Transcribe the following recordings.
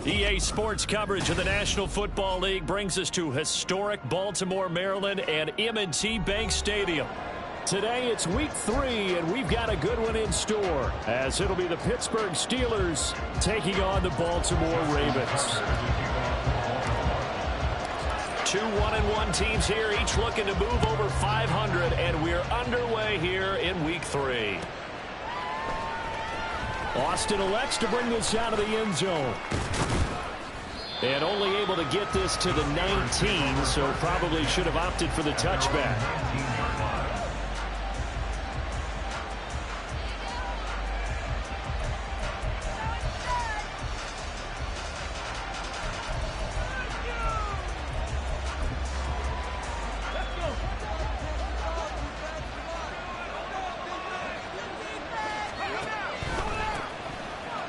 EA Sports coverage of the National Football League brings us to historic Baltimore, Maryland, and M&T Bank Stadium. Today it's week 3, and we've got a good one in store, as it'll be the Pittsburgh Steelers taking on the Baltimore Ravens. Two 1-1 teams here, each looking to move over 500, and we're underway here in week 3. Austin elects to bring this out of the end zone. And only able to get this to the 19, so probably should have opted for the touchback.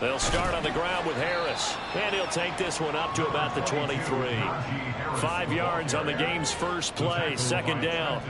They'll start on the ground with Harris, and he'll take this one up to about the 23. 5 yards on the game's first play, second down.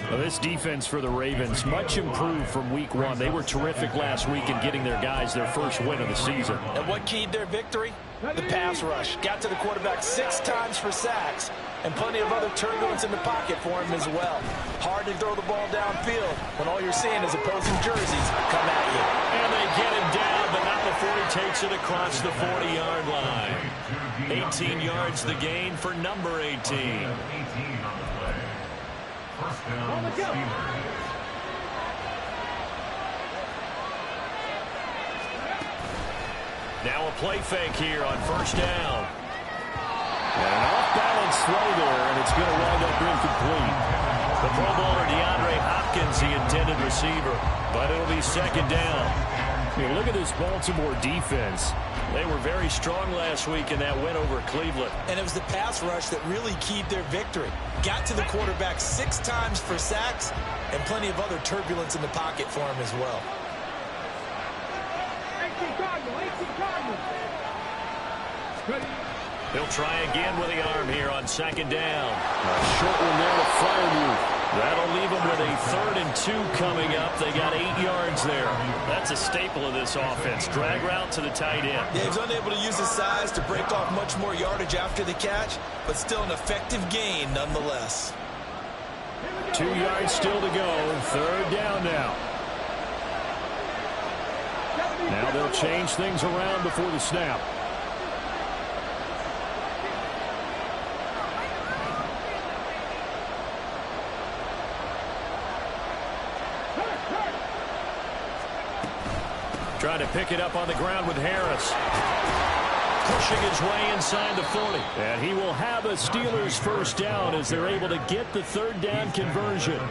Well, this defense for the Ravens, much improved from week 1. They were terrific last week in getting their guys their first win of the season. And what keyed their victory? The pass rush. Got to the quarterback 6 times for sacks, and plenty of other turbulence in the pocket for him as well. Hard to throw the ball downfield when all you're seeing is opposing jerseys come at you. And they get him down, but not before he takes it across the 40-yard line. 18 yards the gain for number 18. Now a play fake here on first down. And an off-balance throw there, and it's going to wind up incomplete. The Pro Bowler DeAndre Hopkins, the intended receiver, but it'll be second down. I mean, look at this Baltimore defense. They were very strong last week in that win over Cleveland. And it was the pass rush that really keyed their victory. Got to the quarterback 6 times for sacks, and plenty of other turbulence in the pocket for him as well. He'll try again with the arm here on second down. A short one there to Freiermuth. That'll leave them with a 3rd and 2 coming up. They got 8 yards there. That's a staple of this offense. Drag route to the tight end. Yeah, he's unable to use his size to break off much more yardage after the catch, but still an effective gain nonetheless. 2 yards still to go. 3rd down now. Now they'll change things around before the snap. Trying to pick it up on the ground with Harris. Pushing his way inside the 40. And he will have a Steelers first down as they're able to get the 3rd down conversion.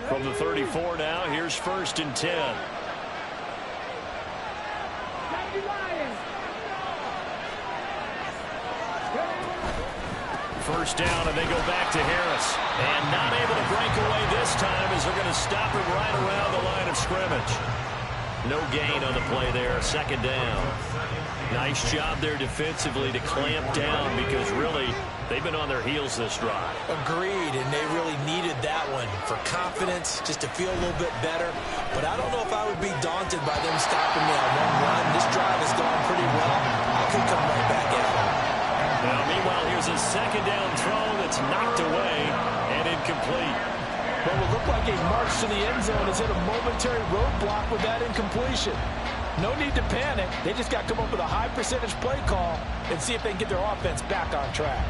From the 34 now, here's 1st and 10. First down, and they go back to Harris. And not able to break away this time as they're going to stop him right around the line of scrimmage. No gain on the play there, 2nd down. Nice job there defensively to clamp down because really they've been on their heels this drive. Agreed, and they really needed that one for confidence, just to feel a little bit better. But I don't know if I would be daunted by them stopping me on one run. This drive has gone pretty well. I could come right back at it. Now, meanwhile, here's a 2nd down throw that's knocked away and incomplete. What would look like a march to the end zone has hit a momentary roadblock with that incompletion. No need to panic. They just got to come up with a high percentage play call and see if they can get their offense back on track.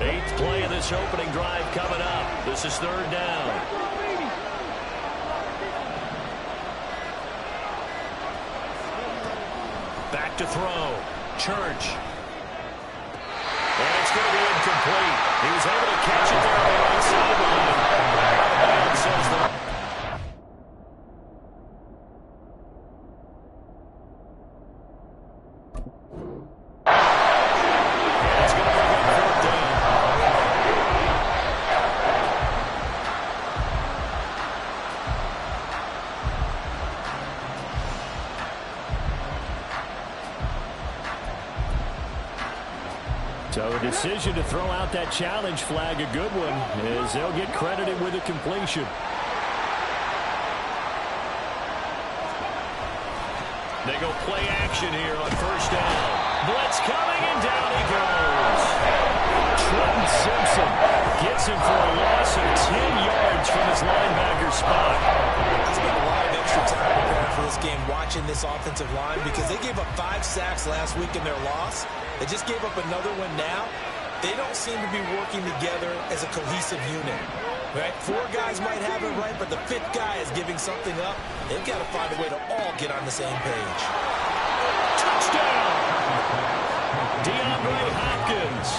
Eighth play of this opening drive coming up. This is 3rd down. Back to throw. Church. And it's going to be incomplete. He was able to catch it there on the right sideline. And says the decision to throw out that challenge flag, a good one, as they'll get credited with a completion. They go play action here on first down. Blitz coming, and down he goes. Trenton Simpson gets him for a loss of 10 yards from his linebacker spot. He's got a lot of extra time preparing for this game watching this offensive line because they gave up 5 sacks last week in their loss. They just gave up another one now. They don't seem to be working together as a cohesive unit. Right? 4 guys might have it right, but the 5th guy is giving something up. They've got to find a way to all get on the same page. Touchdown! DeAndre Hopkins,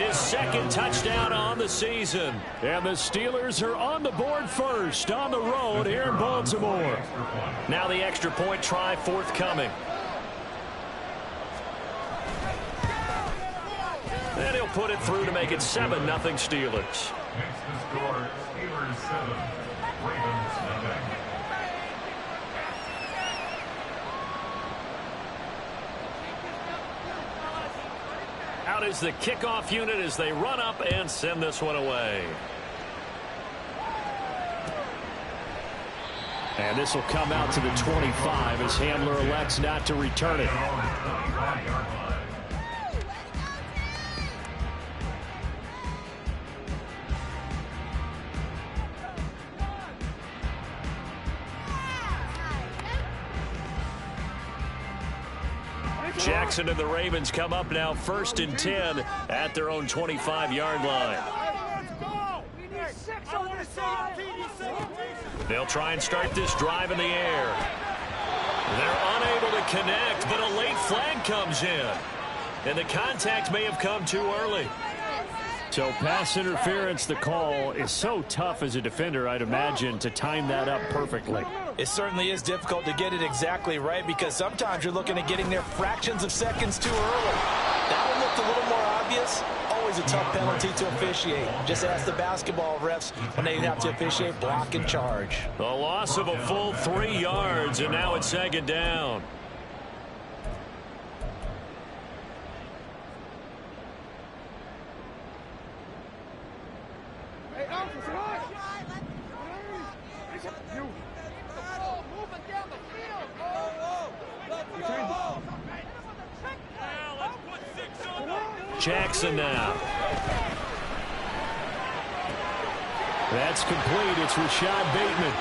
his 2nd touchdown on the season. And the Steelers are on the board first on the road here in Baltimore. Now the extra point try forthcoming. And he'll put it through to make it 7-0 Steelers. Next to score, Steelers 7, Ravens nothing. Out is the kickoff unit as they run up and send this one away. And this will come out to the 25 as Hamler elects not to return it. Jackson and the Ravens come up now 1st and 10 at their own 25-yard line. They'll try and start this drive in the air. They're unable to connect, but a late flag comes in. And the contact may have come too early. So pass interference, the call, is so tough as a defender, I'd imagine, to time that up perfectly. It certainly is difficult to get it exactly right because sometimes you're looking at getting there fractions of seconds too early. That one looked a little more obvious. Always a tough penalty to officiate. Just ask the basketball refs when they have to officiate block and charge. A loss of a full 3 yards, and now it's 2nd down. Jackson now. That's complete. It's Rashad Bateman.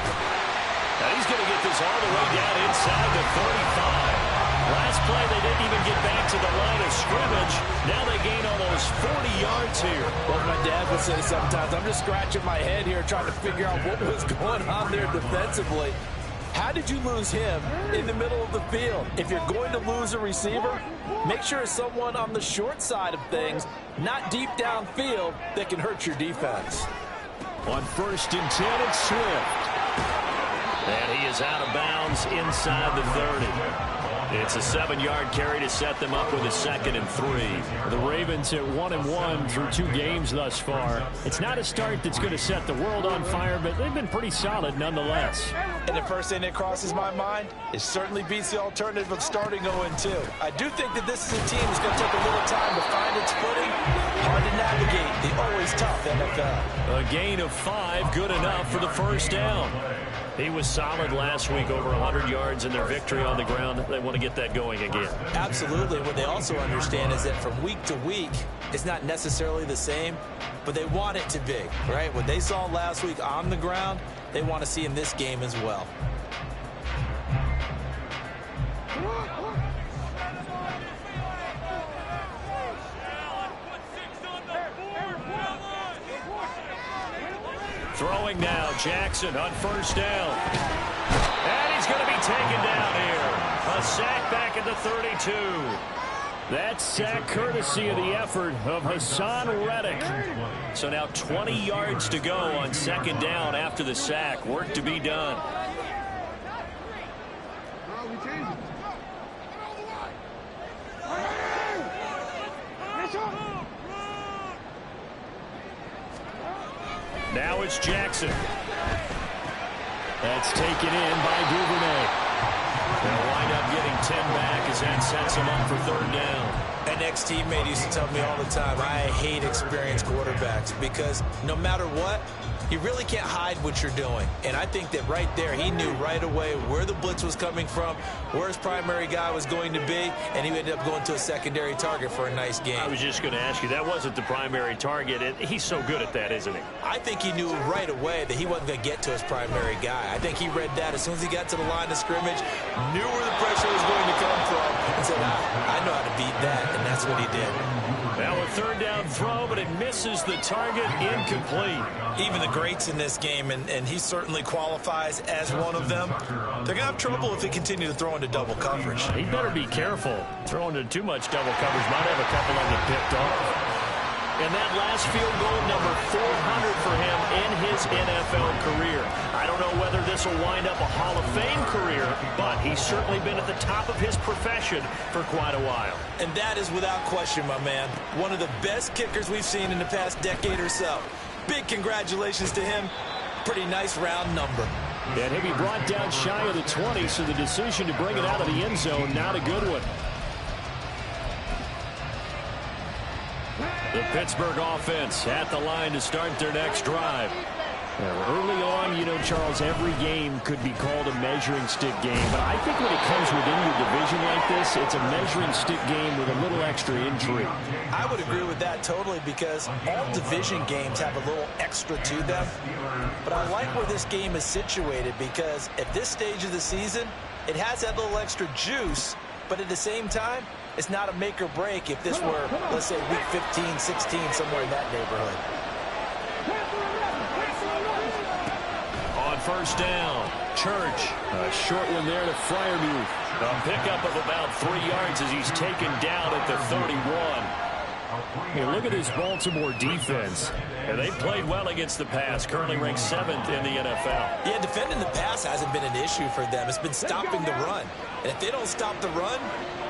Now he's going to get this all the way down inside the 35. Last play, they didn't even get back to the line of scrimmage. Now they gain almost 40 yards here. Well, my dad would say sometimes, I'm just scratching my head here trying to figure out what was going on there defensively. How did you lose him in the middle of the field? If you're going to lose a receiver, make sure it's someone on the short side of things, not deep downfield, that can hurt your defense. On 1st and 10, it's Swift. And he is out of bounds inside the 30. It's a 7-yard carry to set them up with a 2nd and 3. The Ravens at 1-1 through 2 games thus far. It's not a start that's going to set the world on fire, but they've been pretty solid nonetheless. And the first thing that crosses my mind, it certainly beats the alternative of starting 0-2. I do think that this is a team that's going to take a little time to find its footing. Hard to navigate the always tough NFL. A gain of 5, good enough for the 1st down. He was solid last week, over 100 yards in their victory on the ground. They want to get that going again. Absolutely. What they also understand is that from week to week, it's not necessarily the same, but they want it to be, right? What they saw last week on the ground, they want to see in this game as well. Throwing now, Jackson on 1st down. And he's going to be taken down here. A sack back at the 32. That sack courtesy of the effort of Hassan Reddick. So now 20 yards to go on 2nd down after the sack. Work to be done. Now it's Jackson. That's taken in by Duvernay. They'll wind up getting 10 back as that sets him up for third down. An ex-teammate used to tell me all the time, I hate experienced quarterbacks because no matter what, you really can't hide what you're doing. And I think that right there, he knew right away where the blitz was coming from, where his primary guy was going to be, and he ended up going to a secondary target for a nice game. I was just going to ask you, that wasn't the primary target. He's so good at that, isn't he? I think he knew right away that he wasn't going to get to his primary guy. I think he read that as soon as he got to the line of scrimmage, knew where the pressure was going to come from, and said, I know how to beat that, and that's what he did. Now a third down throw, but it misses the target, incomplete. Even the greats in this game, and he certainly qualifies as one of them, they're going to have trouble if they continue to throw into double coverage. He better be careful. Throwing into too much double coverage might have a couple of them picked off. And that last field goal, number 400 for him in his NFL career. I don't know whether this will wind up a Hall of Fame career, but he's certainly been at the top of his profession for quite a while. And that is without question, my man. One of the best kickers we've seen in the past decade or so. Big congratulations to him. Pretty nice round number. And he'll be brought down shy of the 20, so the decision to bring it out of the end zone, not a good one. The Pittsburgh offense at the line to start their next drive. Now, early on, you know, Charles, every game could be called a measuring stick game. But I think when it comes within your division like this, it's a measuring stick game with a little extra intrigue. I would agree with that totally because all division games have a little extra to them. But I like where this game is situated because at this stage of the season, it has that little extra juice. But at the same time, it's not a make or break if this were, let's say, week 15, 16, somewhere in that neighborhood. On first down, Church. A short one there to Freiermuth. A pickup of about 3 yards as he's taken down at the 31. Hey, look at this Baltimore defense. And they played well against the pass, currently ranked 7th in the NFL. Yeah, defending the pass hasn't been an issue for them. It's been stopping the run. And if they don't stop the run,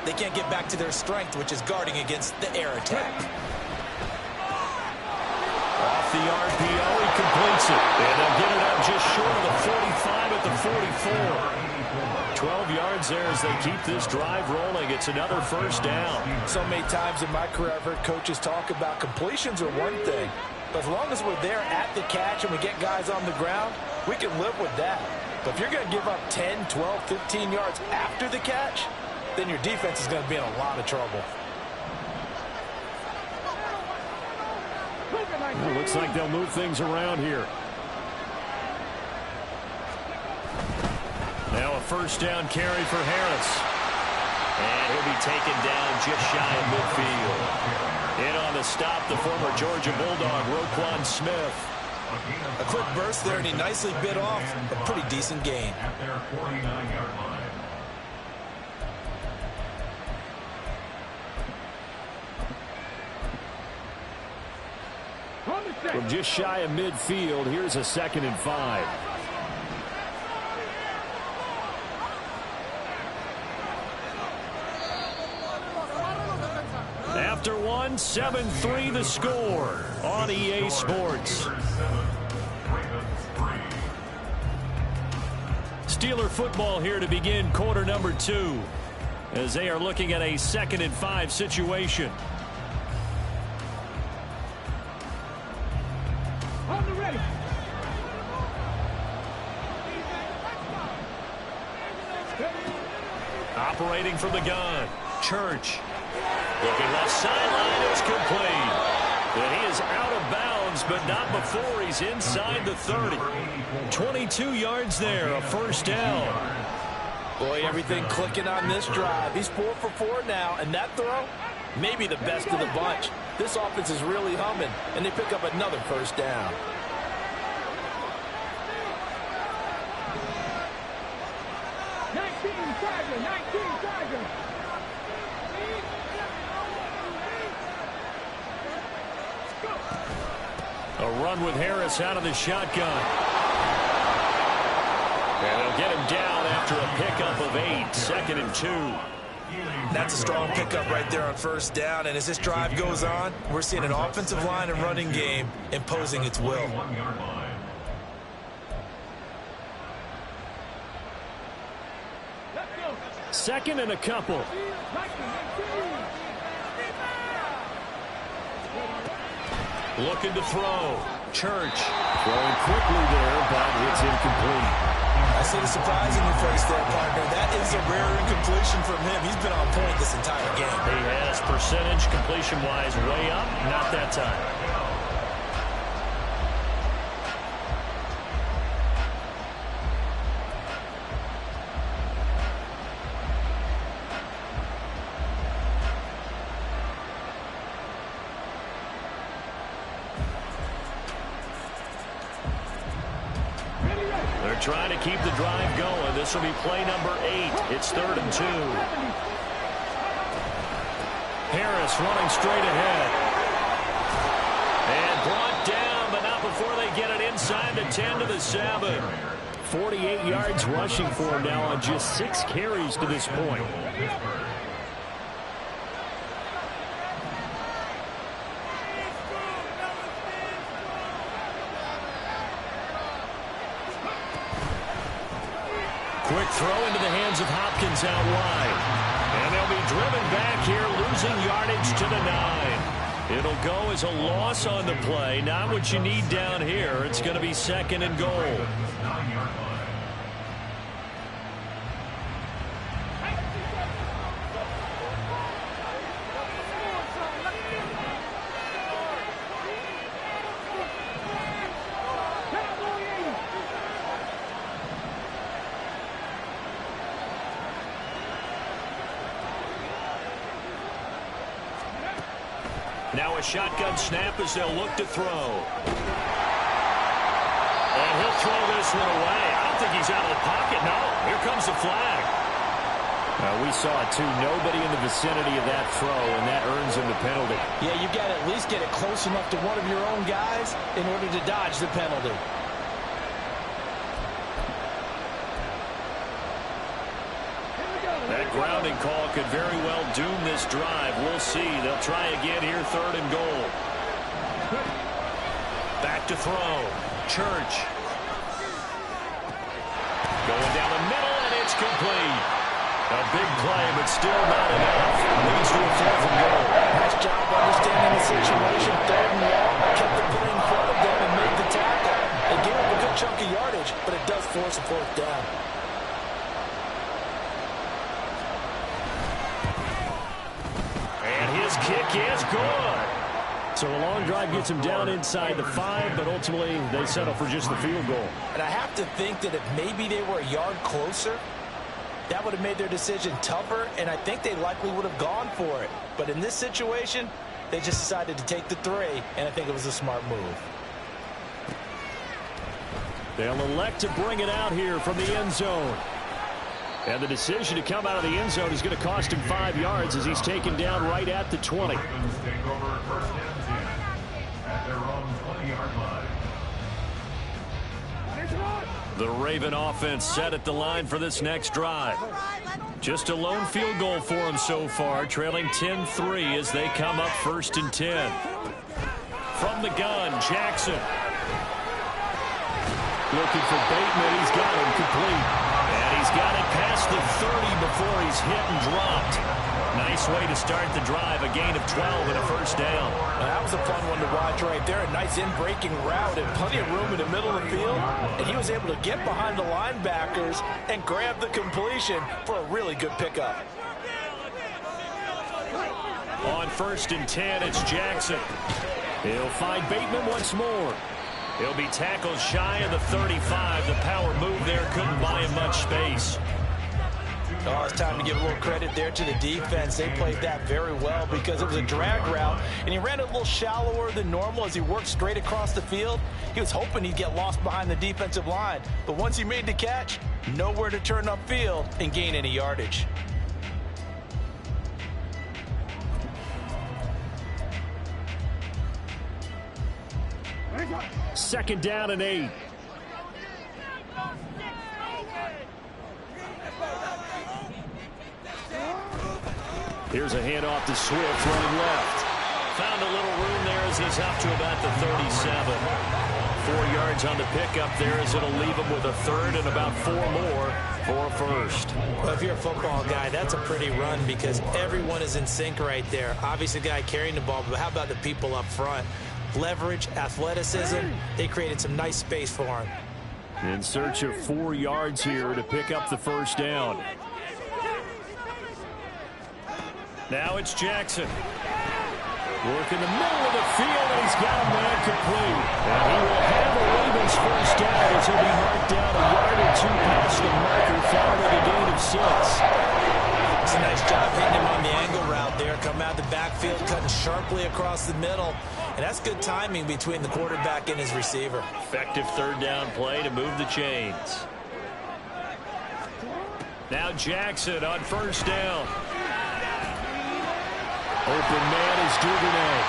they can't get back to their strength, which is guarding against the air attack. Off the RPO, he completes it. And they'll get it up just short of the 45 at the 44. 12 yards there as they keep this drive rolling. It's another first down. So many times in my career, I've heard coaches talk about completions are one thing. But as long as we're there at the catch and we get guys on the ground, we can live with that. But if you're going to give up 10, 12, 15 yards after the catch, then your defense is going to be in a lot of trouble. It looks like they'll move things around here. Now a first down carry for Harris. And he'll be taken down just shy of midfield. In on the stop, the former Georgia Bulldog, Roquan Smith. A quick burst there, and he nicely bit off a pretty decent gain. At their 49-yard line. From just shy of midfield, here's a 2nd and 5. After one, 7-3 the score on EA Sports. Steeler football here to begin quarter number 2 as they are looking at a 2nd and 5 situation. Operating from the gun, Church. Looking left sideline, it's complete. And he is out of bounds, but not before he's inside the 30. 22 yards there, a first down. Boy, everything clicking on this drive. He's 4 for 4 now, and that throw, maybe the best of the bunch. This offense is really humming, and they pick up another first down. A run with Harris out of the shotgun. And they'll get him down after a pickup of 8, 2nd and 2. That's a strong pickup right there on first down. And as this drive goes on, we're seeing an offensive line and running game imposing its will. 2nd and a couple. Looking to throw. Church throwing quickly there, but it's incomplete. I see the surprise in your face there, partner. That is a rare incompletion from him. He's been on point this entire game. He has percentage completion-wise way up. Not that time. Trying to keep the drive going. This will be play number 8. It's 3rd and 2. Harris running straight ahead. And brought down, but not before they get it inside the 10 to the 7. 48 yards rushing for him now on just 6 carries to this point. Quick throw into the hands of Hopkins out wide. And they'll be driven back here, losing yardage to the 9. It'll go as a loss on the play. Not what you need down here. It's going to be 2nd and goal. Now a shotgun snap as they'll look to throw. And he'll throw this one away. I don't think he's out of the pocket. No, here comes the flag. We saw it too. Nobody in the vicinity of that throw, and that earns him the penalty. Yeah, you've got to at least get it close enough to one of your own guys in order to dodge the penalty. That grounding call could very well doom this drive. We'll see. They'll try again here, 3rd and goal. Back to throw. Church. Going down the middle, and it's complete. A big play, but still not enough. Leads to a 4th and goal. Nice job understanding the situation. 3rd and long. Kept the play in front of them and made the tackle. They gave up a good chunk of yardage, but it does force a 4th down. His kick is good. So a long drive gets him down inside the 5, but ultimately they settle for just the field goal. And I have to think that if maybe they were a yard closer, that would have made their decision tougher, and I think they likely would have gone for it. But in this situation, they just decided to take the 3, and I think it was a smart move. They'll elect to bring it out here from the end zone. And the decision to come out of the end zone is going to cost him 5 yards as he's taken down right at the 20. Ravens take over 1st and 10 at their own 20-yard line. The Raven offense set at the line for this next drive. Just a lone field goal for him so far, trailing 10-3 as they come up 1st and 10. From the gun, Jackson. Looking for Bateman. He's got him complete. And he's got it past the 30 before he's hit and dropped. Nice way to start the drive. A gain of 12 and a 1st down. Now, that was a fun one to watch right there. A nice in-breaking route and plenty of room in the middle of the field. And he was able to get behind the linebackers and grab the completion for a really good pickup. On 1st and 10, it's Jackson. He'll find Bateman once more. He'll be tackled shy of the 35. The power move there couldn't buy him much space. Oh, it's time to give a little credit there to the defense. They played that very well because it was a drag route, and he ran it a little shallower than normal as he worked straight across the field. He was hoping he'd get lost behind the defensive line, but once he made the catch, nowhere to turn upfield and gain any yardage. Second down and 8. Here's a handoff to Swift running left. Found a little room there as he's up to about the 37. 4 yards on the pickup there as it'll leave him with a 3rd and about 4 more for a first. Well, if you're a football guy, that's a pretty run because everyone is in sync right there. Obviously, the guy carrying the ball, but how about the people up front? Leverage, athleticism, they created some nice space for him. In search of 4 yards here to pick up the first down. Now it's Jackson. Work in the middle of the field, and he's got a man complete. And he will have the Ravens first down as he'll be marked down a yard or 2 past the marker following a gain of 6. It's a nice job hitting him on the angle route there. Come out the backfield, cutting sharply across the middle. And that's good timing between the quarterback and his receiver. Effective third down play to move the chains. Now Jackson on first down. Open man is Duvernay.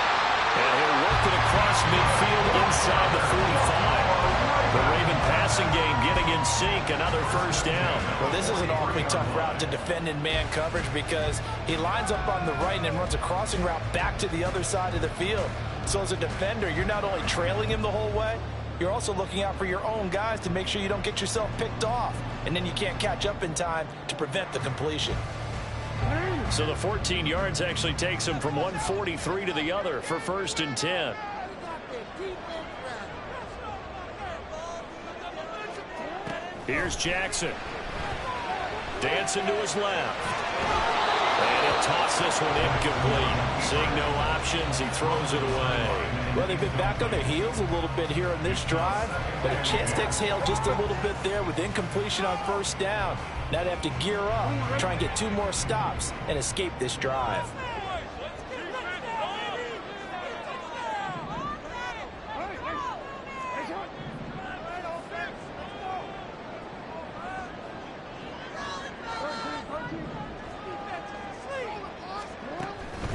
And he'll work it across midfield inside the 45. The Raven passing game getting in sync. Another first down. Well, this is an awfully tough route to defend in man coverage because he lines up on the right and then runs a crossing route back to the other side of the field. So as a defender, you're not only trailing him the whole way, you're also looking out for your own guys to make sure you don't get yourself picked off. And then you can't catch up in time to prevent the completion. So the 14 yards actually takes him from 143 to the other for first and 10. Here's Jackson. Dancing to his left. And he'll toss this one incomplete. Seeing no options, he throws it away. Well, they've been back on their heels a little bit here on this drive, but a chance to exhale just a little bit there with incompletion on first down. Now they have to gear up, try and get 2 more stops, and escape this drive.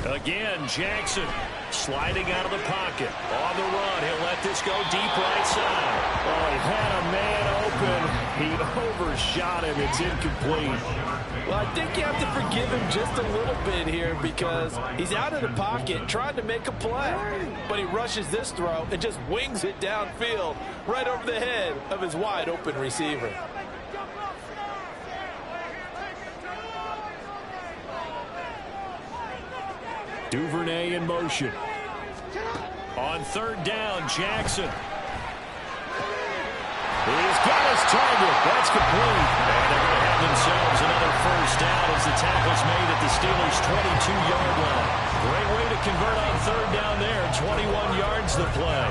Again, Jackson sliding out of the pocket. On the run, he'll let this go deep right side. Oh, he had a man open. He overshot him. It's incomplete. Well, I think you have to forgive him just a little bit here because he's out of the pocket trying to make a play. But he rushes this throw and just wings it downfield right over the head of his wide open receiver. Duvernay in motion. On third down, Jackson. He's got his target. That's complete. And they're going to have themselves another first down as the tackle's made at the Steelers' 22-yard line. Great way to convert on third down there. 21 yards the play.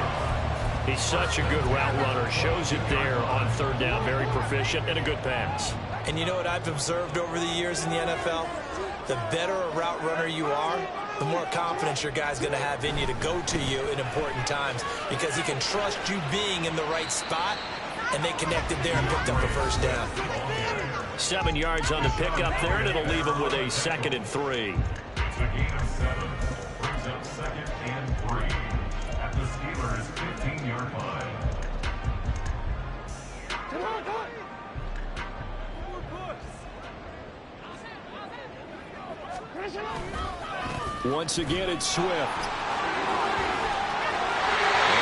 He's such a good route runner. Shows it there on third down. Very proficient and a good pass. And you know what I've observed over the years in the NFL? The better a route runner you are, the more confidence your guy's going to have in you to go to you in important times because he can trust you being in the right spot, and they connected there and picked up a first down. 7 yards on the pickup there, and it'll leave him with a 2nd and 3. The gain of 7 brings up 2nd and 3 at the Steelers' 15-yard line. Once again, it's Swift. And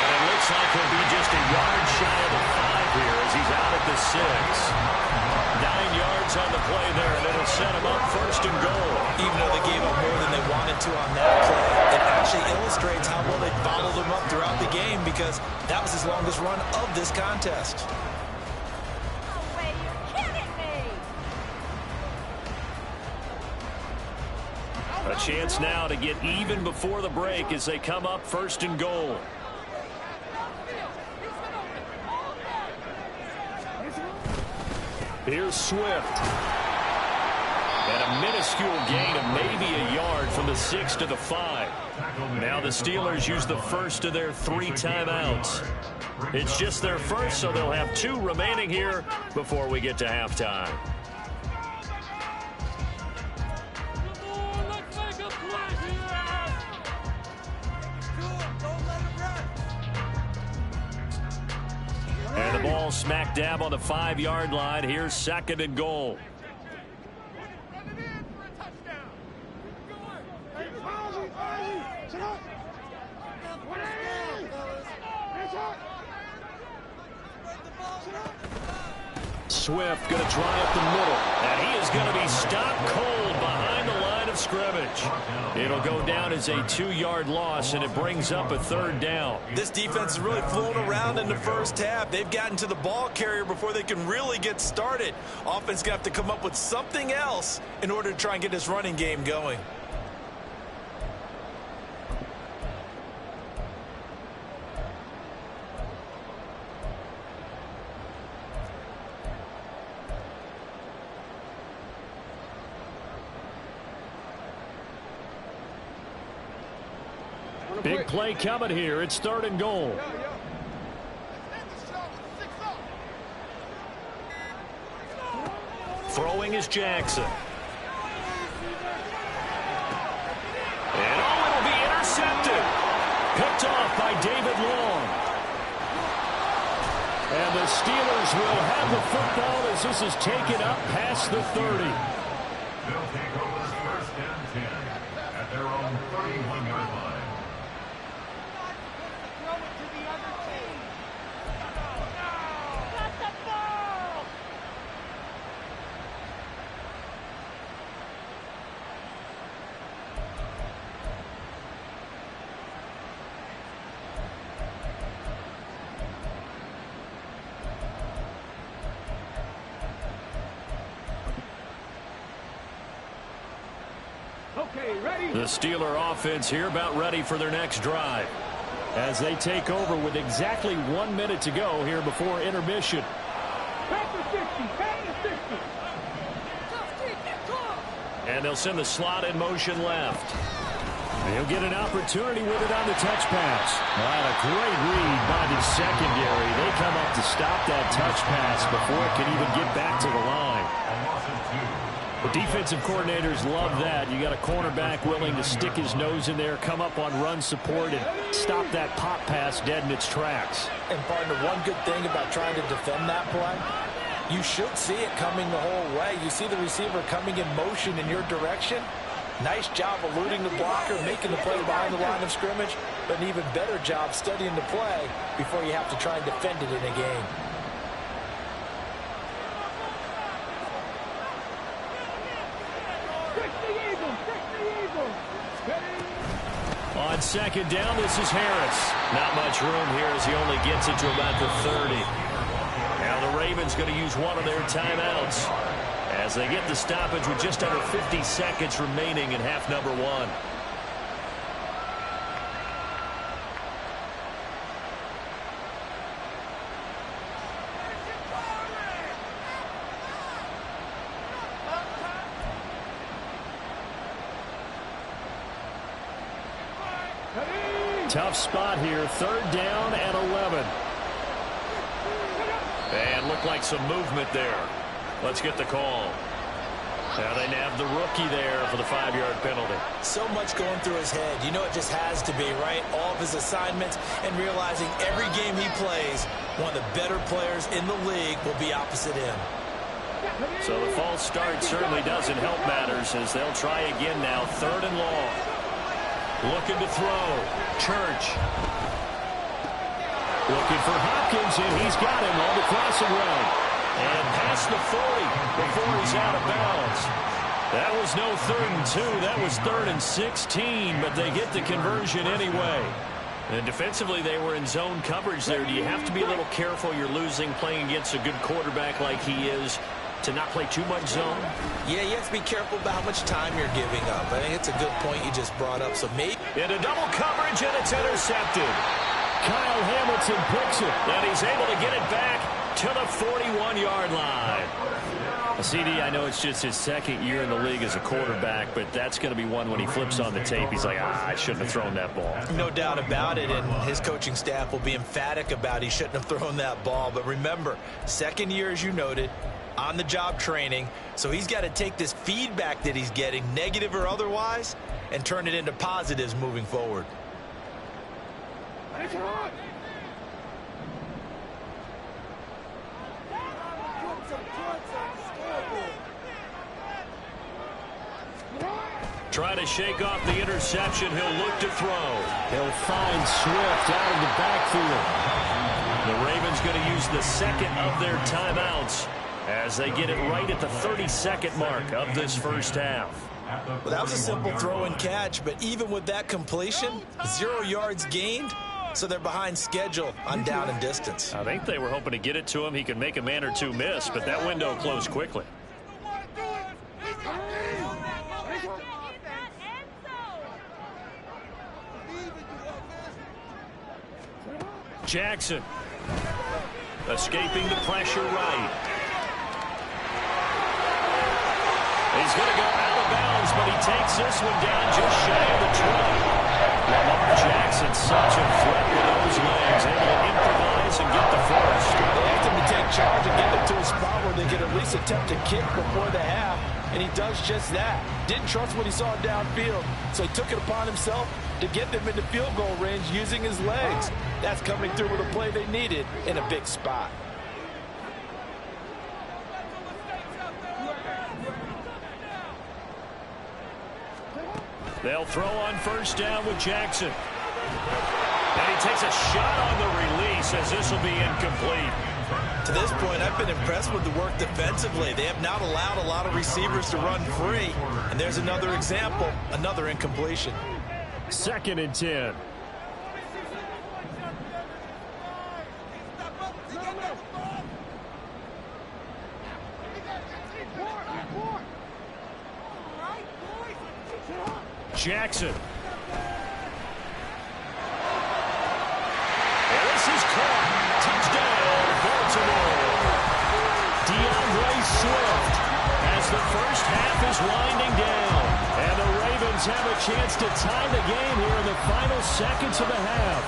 it looks like he'll be just a yard shy of the 5 here as he's out at the 6. 9 yards on the play there, and it'll set him up first and goal. Even though they gave up more than they wanted to on that play, it actually illustrates how well they bottled him up throughout the game because that was his longest run of this contest. A chance now to get even before the break as they come up first and goal. Here's Swift. And a minuscule gain of maybe a yard from the 6 to the 5. Now the Steelers use the first of their 3 timeouts. It's just their first, so they'll have 2 remaining here before we get to halftime. And the ball smack dab on the 5-yard line. Here's 2nd and goal. Swift going to try up the middle. And he is going to be stopped cold behind the line of scrimmage. It'll go down as a 2-yard loss, and it brings up a 3rd down. This defense is really flown around in the first half. They've gotten to the ball carrier before they can really get started. Offense going to have to come up with something else in order to try and get this running game going. Big play coming here. It's 3rd and goal. Throwing is Jackson. And it'll be intercepted. Picked off by David Long. And the Steelers will have the football as this is taken up past the 30. They'll take over 1st and 10 at their own 31-yard line. The Steeler offense here about ready for their next drive as they take over with exactly 1 minute to go here before intermission. And they'll send the slot in motion left. They'll get an opportunity with it on the touch pass. And a great read by the secondary. They come up to stop that touch pass before it can even get back to the line. The defensive coordinators love that. You got a cornerback willing to stick his nose in there, come up on run support, and stop that pop pass dead in its tracks. And partner, one good thing about trying to defend that play, you should see it coming the whole way. You see the receiver coming in motion in your direction. Nice job eluding the blocker, making the play behind the line of scrimmage, but an even better job studying the play before you have to try and defend it in a game. On 2nd down, this is Harris. Not much room here as he only gets it to about the 30. Now the Ravens going to use one of their timeouts as they get the stoppage with just under 50 seconds remaining in half number 1. Tough spot here, 3rd down and 11. And looked like some movement there. Let's get the call. Now they nab the rookie there for the 5-yard penalty. So much going through his head. You know it just has to be, right? All of his assignments and realizing every game he plays, one of the better players in the league will be opposite him. So the false start certainly doesn't help matters as they'll try again now, 3rd and long. Looking to throw. Church. Looking for Hopkins, and he's got him on the crossing route. And past the 40 before he's out of bounds. That was no 3rd and 2. That was 3rd and 16, but they get the conversion anyway. And defensively, they were in zone coverage there. Do you have to be a little careful? You're losing playing against a good quarterback like he is, to not play too much zone? Yeah, you have to be careful about how much time you're giving up. I think it's a good point you just brought up. So maybe into double coverage, and it's intercepted. Kyle Hamilton picks it, and he's able to get it back to the 41-yard line. CD, I know it's just his 2nd year in the league as a quarterback, but that's going to be one when he flips on the tape. He's like, I shouldn't have thrown that ball. No doubt about it, and his coaching staff will be emphatic about he shouldn't have thrown that ball. But remember, 2nd year, as you noted, on-the-job training, so he's got to take this feedback that he's getting, negative or otherwise, and turn it into positives moving forward. Try to shake off the interception. He'll look to throw. He'll find Swift out of the backfield. The Ravens going to use the 2nd of their timeouts as they get it right at the 32nd mark of this first half. Well, that was a simple throw and catch, but even with that completion, 0 yards gained, so they're behind schedule on down and distance. I think they were hoping to get it to him. He could make a man or two miss, but that window closed quickly. Jackson escaping the pressure right. He's going to go out of bounds, but he takes this one down just shy of the 20. Lamar Jackson, such a threat with those legs, able to improvise and get the first. They asked him to take charge and get them to a spot where they could at least attempt to kick before the half, and he does just that. Didn't trust what he saw downfield, so he took it upon himself to get them into field goal range using his legs. That's coming through with a play they needed in a big spot. They'll throw on first down with Jackson. And he takes a shot on the release as this will be incomplete. To this point, I've been impressed with the work defensively. They have not allowed a lot of receivers to run free. And there's another example, another incompletion. 2nd and 10. Jackson. And this is caught. Touchdown, Baltimore. DeAndre Swift as the first half is winding down. And the Ravens have a chance to tie the game here in the final seconds of the half.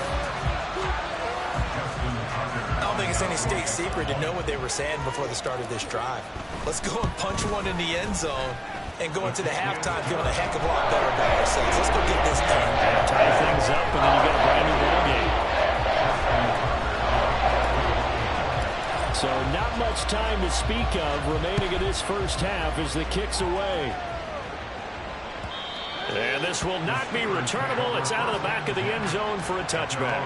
I don't think it's any state secret to know what they were saying before the start of this drive. Let's go and punch one in the end zone and go into the halftime feeling a heck of a lot better about ourselves. Let's go get this done. Tie things up, and then you get a brand new ball game. So not much time to speak of remaining in this first half as the kick's away. And this will not be returnable. It's out of the back of the end zone for a touchback.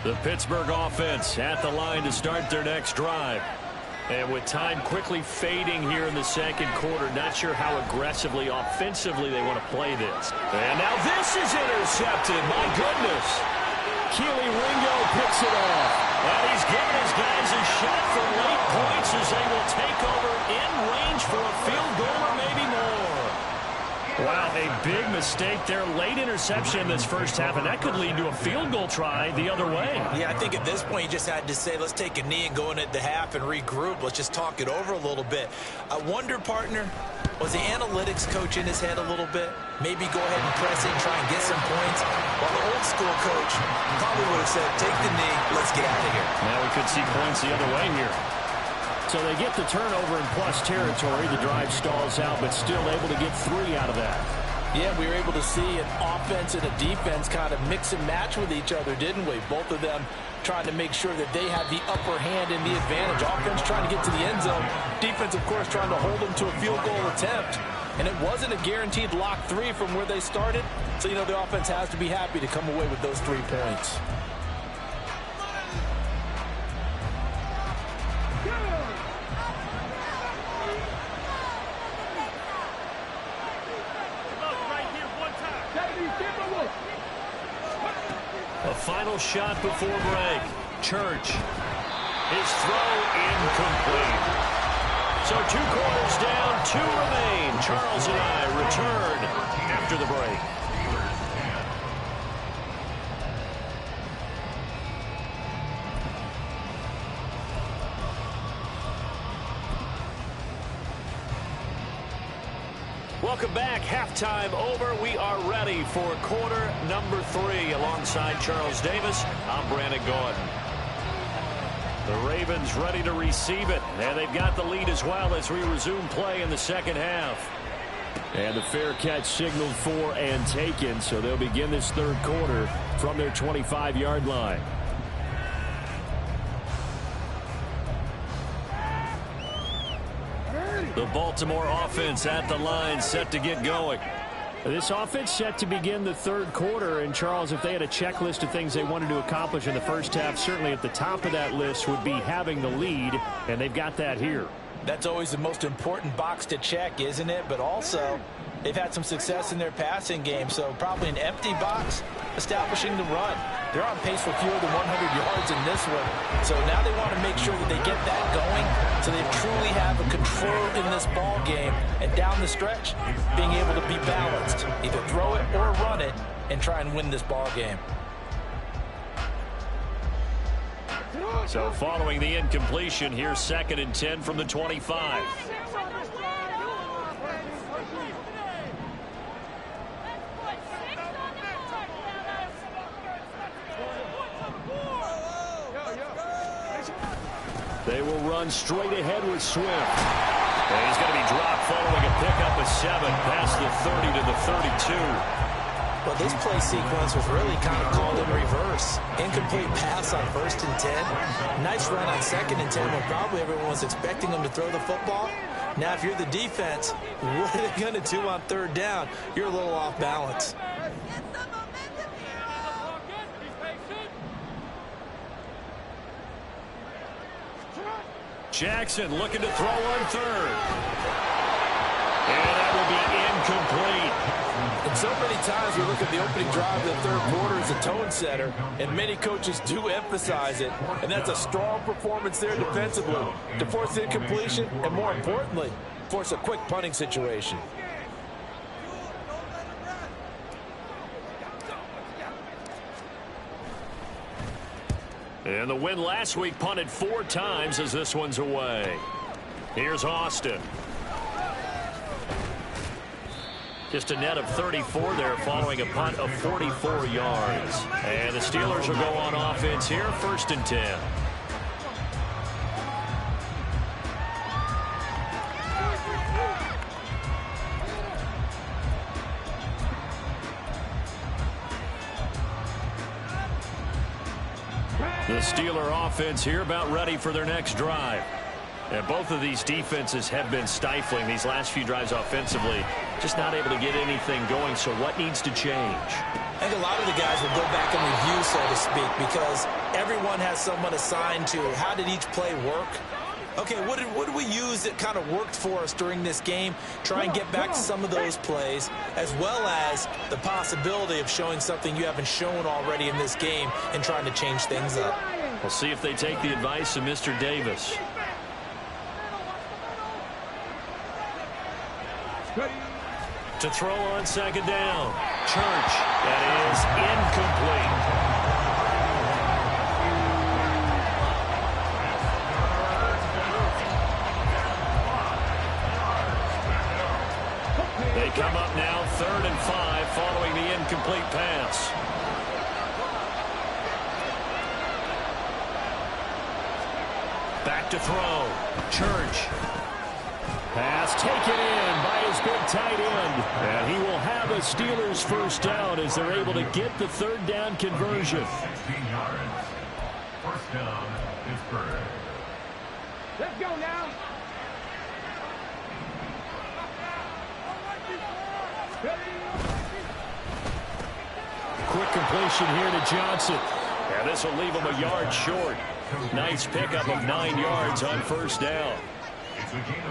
The Pittsburgh offense at the line to start their next drive. And with time quickly fading here in the second quarter, not sure how aggressively, offensively they want to play this. And now this is intercepted. My goodness. Keely Ringo picks it off. And he's giving his guys a shot for late points as they will take over in range for a field goal or maybe more. Wow, a big mistake there. Late interception in this first half, and that could lead to a field goal try the other way. Yeah, I think at this point you just had to say, let's take a knee and go in at the half and regroup. Let's just talk it over a little bit. I wonder, partner, was the analytics coach in his head a little bit? Maybe go ahead and press it and try and get some points. While the old school coach probably would have said, take the knee, let's get out of here. Now we could see points the other way here. So they get the turnover in plus territory. The drive stalls out, but still able to get 3 out of that. Yeah, we were able to see an offense and a defense kind of mix and match with each other, didn't we? Both of them trying to make sure that they have the upper hand and the advantage. Offense trying to get to the end zone. Defense, of course, trying to hold them to a field goal attempt. And it wasn't a guaranteed lock 3 from where they started. So, you know, the offense has to be happy to come away with those 3 points. A final shot before break. Church. His throw incomplete. So 2 quarters down, 2 remain. Charles and I return after the break. Welcome back. Halftime over. We are ready for quarter number 3 alongside Charles Davis. I'm Brandon Gordon. The Ravens ready to receive it, and they've got the lead as well as we resume play in the second half. And the fair catch signaled for and taken, so they'll begin this third quarter from their 25-yard line. The Baltimore offense at the line, set to get going. This offense set to begin the third quarter, and Charles, if they had a checklist of things they wanted to accomplish in the first half, certainly at the top of that list would be having the lead, and they've got that here. That's always the most important box to check, isn't it? But also, they've had some success in their passing game, so probably an empty box establishing the run. They're on pace for fewer than 100 yards in this one, so now they want to make sure that they get that going so they truly have a control in this ball game, and down the stretch, being able to be balanced, either throw it or run it, and try and win this ball game. So following the incompletion, here's 2nd and 10 from the 25. They will run straight ahead with Swift. And he's going to be dropped following a pickup of 7 past the 30 to the 32. Well, this play sequence was really kind of called in reverse. Incomplete pass on 1st and 10. Nice run on 2nd and 10 when probably everyone was expecting them to throw the football. Now, if you're the defense, what are they going to do on 3rd down? You're a little off balance. Jackson looking to throw on 3rd. And that will be incomplete. And so many times we look at the opening drive of the 3rd quarter as a tone setter, and many coaches do emphasize it, and that's a strong performance there defensively to force incompletion and, more importantly, force a quick punting situation. And the win last week punted 4 times as this one's away. Here's Austin. Just a net of 34 there following a punt of 44 yards. And the Steelers will go on offense here, 1st and 10. The Steeler offense here about ready for their next drive. And both of these defenses have been stifling these last few drives offensively. Just not able to get anything going, so what needs to change? I think a lot of the guys will go back and review, so to speak, because everyone has someone assigned to how did each play work. Okay, what did we use that kind of worked for us during this game? Try and get back to some of those plays, as well as the possibility of showing something you haven't shown already in this game and trying to change things up. We'll see if they take the advice of Mr. Davis. To throw on 2nd down. Church. That is incomplete. They come up now 3rd and 5 following the incomplete pass. Back to throw. Church. Pass taken in by his big tight end. And he will have a Steelers 1st down as they're able to get the 3rd down conversion. 16 yards. 1st down, Pittsburgh. Let's go now. Quick completion here to Johnson. And this will leave him a yard short. Nice pickup of 9 yards on 1st down.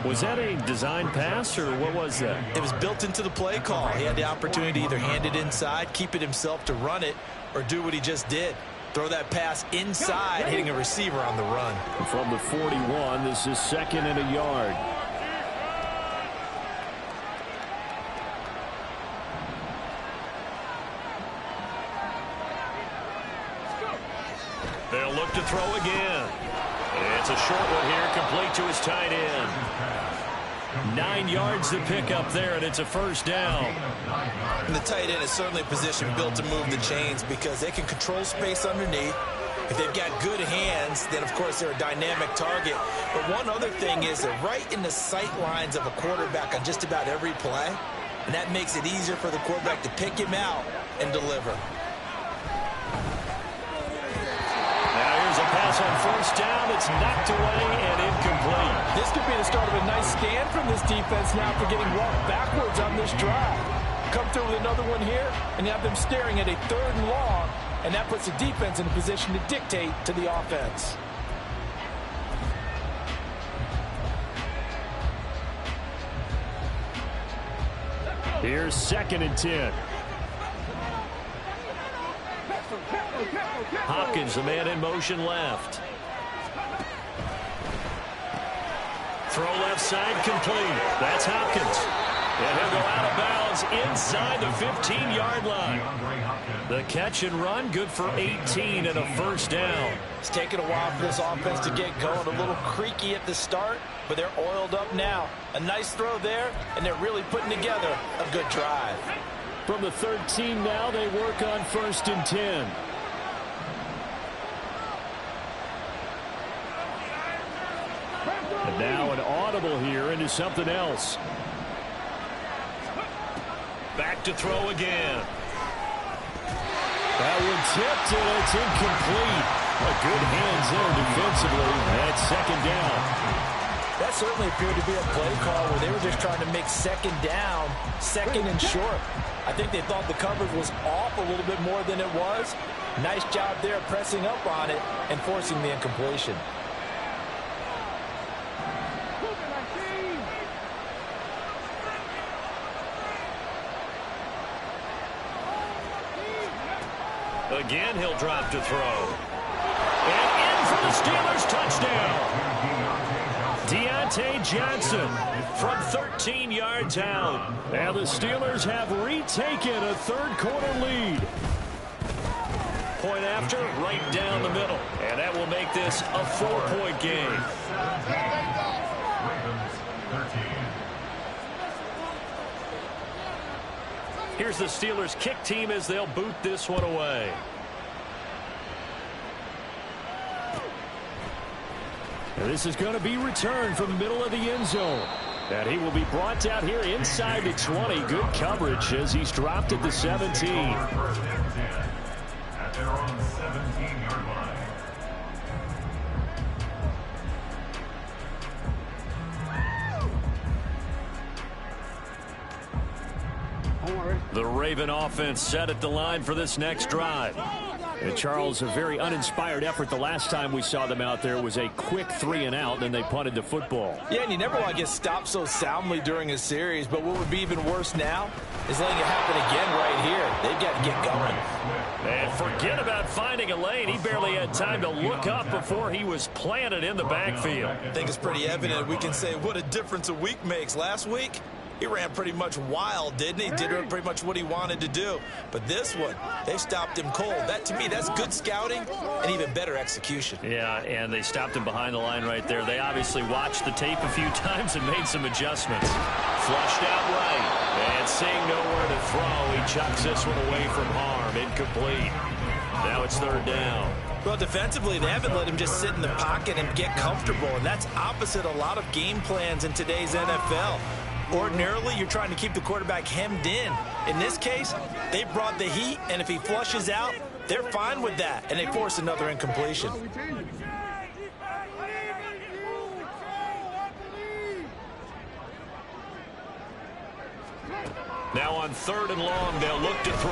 Was that a design pass, or what was that? It was built into the play call. He had the opportunity to either hand it inside, keep it himself to run it, or do what he just did. Throw that pass inside, hitting a receiver on the run. From the 41, this is 2nd and a yard. They'll look to throw again. It's a short one here, complete to his tight end. 9 yards to pick up there, and it's a 1st down. And the tight end is certainly a position built to move the chains because they can control space underneath. If they've got good hands, then, of course, they're a dynamic target. But one other thing is they're right in the sight lines of a quarterback on just about every play, and that makes it easier for the quarterback to pick him out and deliver. Now here's a pass on first down. It's knocked away and incomplete. This could be the start of a nice stand from this defense now for getting walked backwards on this drive. Come through with another one here, and you have them staring at a 3rd and long, and that puts the defense in a position to dictate to the offense. Here's 2nd and 10. Hopkins, the man in motion left. Throw left side complete. That's Hopkins. And he'll go out of bounds inside the 15-yard line. The catch and run, good for 18 and a first down. It's taken a while for this offense to get going. A little creaky at the start, but they're oiled up now. A nice throw there, and they're really putting together a good drive. From the 13 now, they work on 1st and 10. And now an audible here into something else. Back to throw again. That one tipped, and it's incomplete. A good hands there defensively. That's 2nd down. That certainly appeared to be a play call where they were just trying to make 2nd down, 2nd and short. I think they thought the coverage was off a little bit more than it was. Nice job there pressing up on it and forcing the incompletion. Again, he'll drop to throw. And in for the Steelers touchdown. Deontay Johnson from 13 yards out. And the Steelers have retaken a 3rd quarter lead. Point after, right down the middle. And that will make this a 4-point game. Here's the Steelers kick team as they'll boot this one away. And this is going to be returned from the middle of the end zone. And he will be brought down here inside the 20. Good coverage as he's dropped at the 17. At their own 17-yard line. The Raven offense set at the line for this next drive. And Charles, a very uninspired effort. The last time we saw them out there was a quick 3-and-out, and then they punted the football. Yeah, and you never want to get stopped so soundly during a series, but what would be even worse now is letting it happen again right here. They've got to get going. And forget about finding a lane. He barely had time to look up before he was planted in the backfield. I think it's pretty evident. We can say what a difference a week makes. Last week, he ran pretty much wild, didn't he? Did pretty much what he wanted to do. But this one, they stopped him cold. That, to me, that's good scouting and even better execution. Yeah, and they stopped him behind the line right there. They obviously watched the tape a few times and made some adjustments. Flushed out right. And seeing nowhere to throw, he chucks this one away from harm. Incomplete. Now it's 3rd down. Well, defensively, they haven't let him just sit in the pocket and get comfortable. And that's opposite a lot of game plans in today's NFL. Ordinarily, you're trying to keep the quarterback hemmed in. In this case, they brought the heat, and if he flushes out, they're fine with that, and they force another incompletion. Now on 3rd and long, they'll look to throw.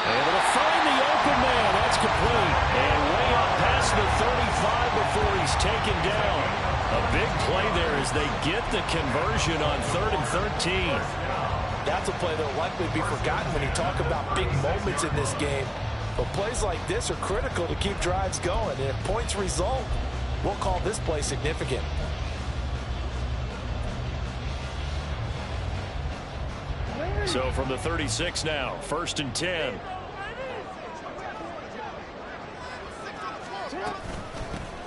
Able to find the open man. That's complete. And way up past the 35 before he's taken down. A big play there as they get the conversion on 3rd and 13. That's a play that will likely be forgotten when you talk about big moments in this game. But plays like this are critical to keep drives going. And if points result, we'll call this play significant. So from the 36 now, 1st and 10.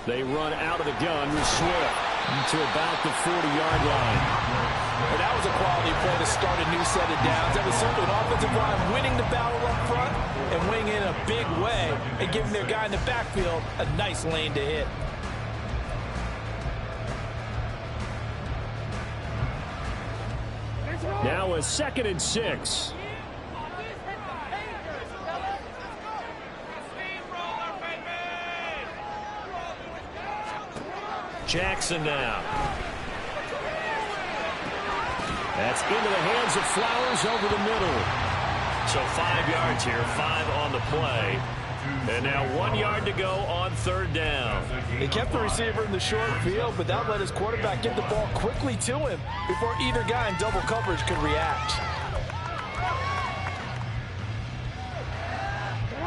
They run out of the gun with Swift to about the 40-yard line. And that was a quality play to start a new set of downs. That was simply an offensive line winning the battle up front. And swing in a big way and giving their guy in the backfield a nice lane to hit. Now a 2nd and 6. Jackson now. That's into the hands of Flowers over the middle. So 5 yards here, 5 on the play. And now 1 yard to go on 3rd down. They kept the receiver in the short field, but that let his quarterback get the ball quickly to him before either guy in double coverage could react.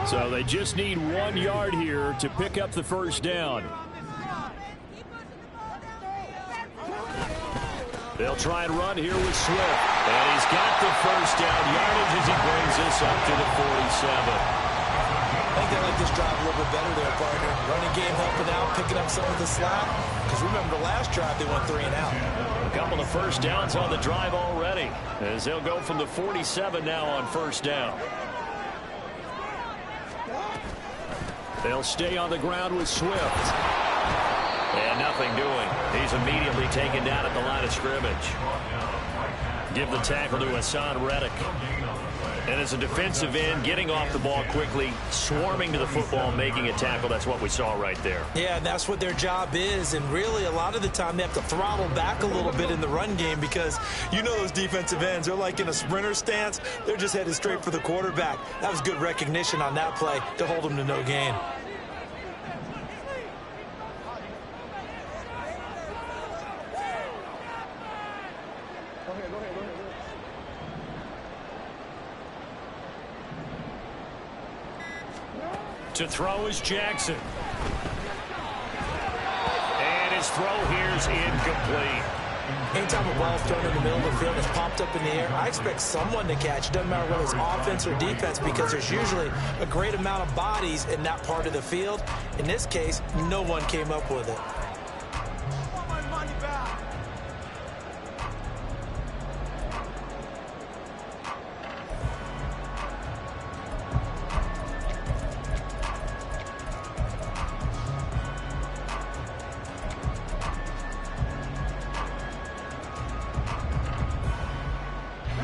So they just need 1 yard here to pick up the 1st down. They'll try and run here with Swift. And he's got the 1st down yardage as he brings this up to the 47. I think they like this drive a little bit better there, partner. Running game helping out, picking up some of the slack. Because remember, the last drive they went 3 and out. A couple of 1st downs on the drive already, as they'll go from the 47 now on 1st down. They'll stay on the ground with Swift. And nothing doing. He's immediately taken down at the line of scrimmage. Give the tackle to Hassan Reddick. And as a defensive end, getting off the ball quickly, swarming to the football, making a tackle, that's what we saw right there. Yeah, and that's what their job is. And really, a lot of the time, they have to throttle back a little bit in the run game because you know those defensive ends, they're like in a sprinter stance. They're just headed straight for the quarterback. That was good recognition on that play to hold them to no gain. To throw is Jackson. And his throw here is incomplete. Anytime a ball's thrown in the middle of the field, it's popped up in the air, I expect someone to catch. It doesn't matter whether it's offense or defense because there's usually a great amount of bodies in that part of the field. In this case, no one came up with it.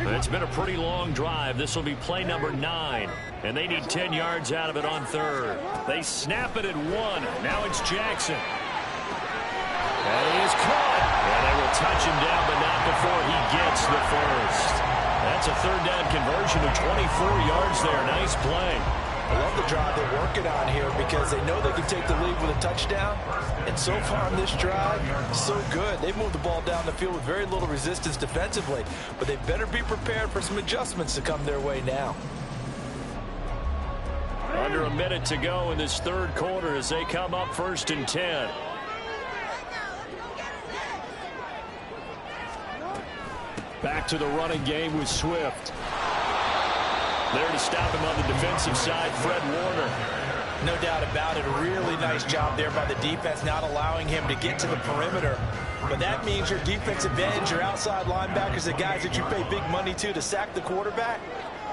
It's been a pretty long drive. This will be play number 9. And they need 10 yards out of it on 3rd. They snap it at 1. Now it's Jackson. And he is caught. And they will touch him down, but not before he gets the 1st. That's a 3rd down conversion of 24 yards there. Nice play. I love the drive they're working on here because they know they can take the lead with a touchdown. And so far on this drive, so good. They've moved the ball down the field with very little resistance defensively. But they better be prepared for some adjustments to come their way now. Under a minute to go in this 3rd quarter as they come up 1st and 10. Back to the running game with Swift. There to stop him on the defensive side, Fred Warner. No doubt about it. A really nice job there by the defense, not allowing him to get to the perimeter. But that means your defensive ends, your outside linebackers, the guys that you pay big money to sack the quarterback,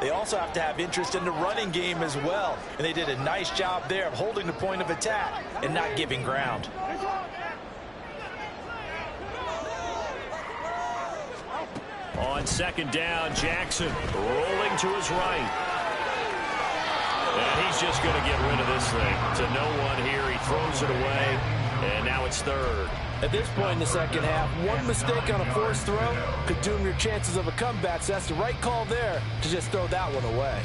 they also have to have interest in the running game as well. And they did a nice job there of holding the point of attack and not giving ground. On 2nd down, Jackson rolling to his right. And he's just going to get rid of this thing. To no one here. He throws it away. And now it's 3rd. At this point in the 2nd half, one mistake on a forced throw could doom your chances of a comeback. So that's the right call there to just throw that one away.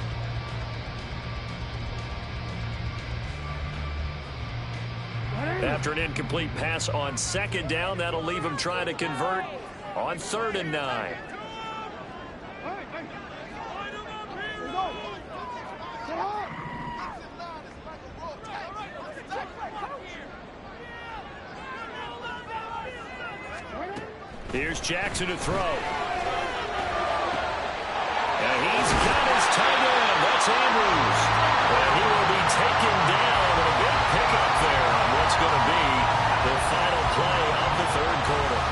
After an incomplete pass on 2nd down, that'll leave him trying to convert on 3rd and 9. Here's Jackson to throw. And he's got his tight end. That's Andrews. And he will be taken down with a big pickup there on what's going to be the final play of the 3rd quarter.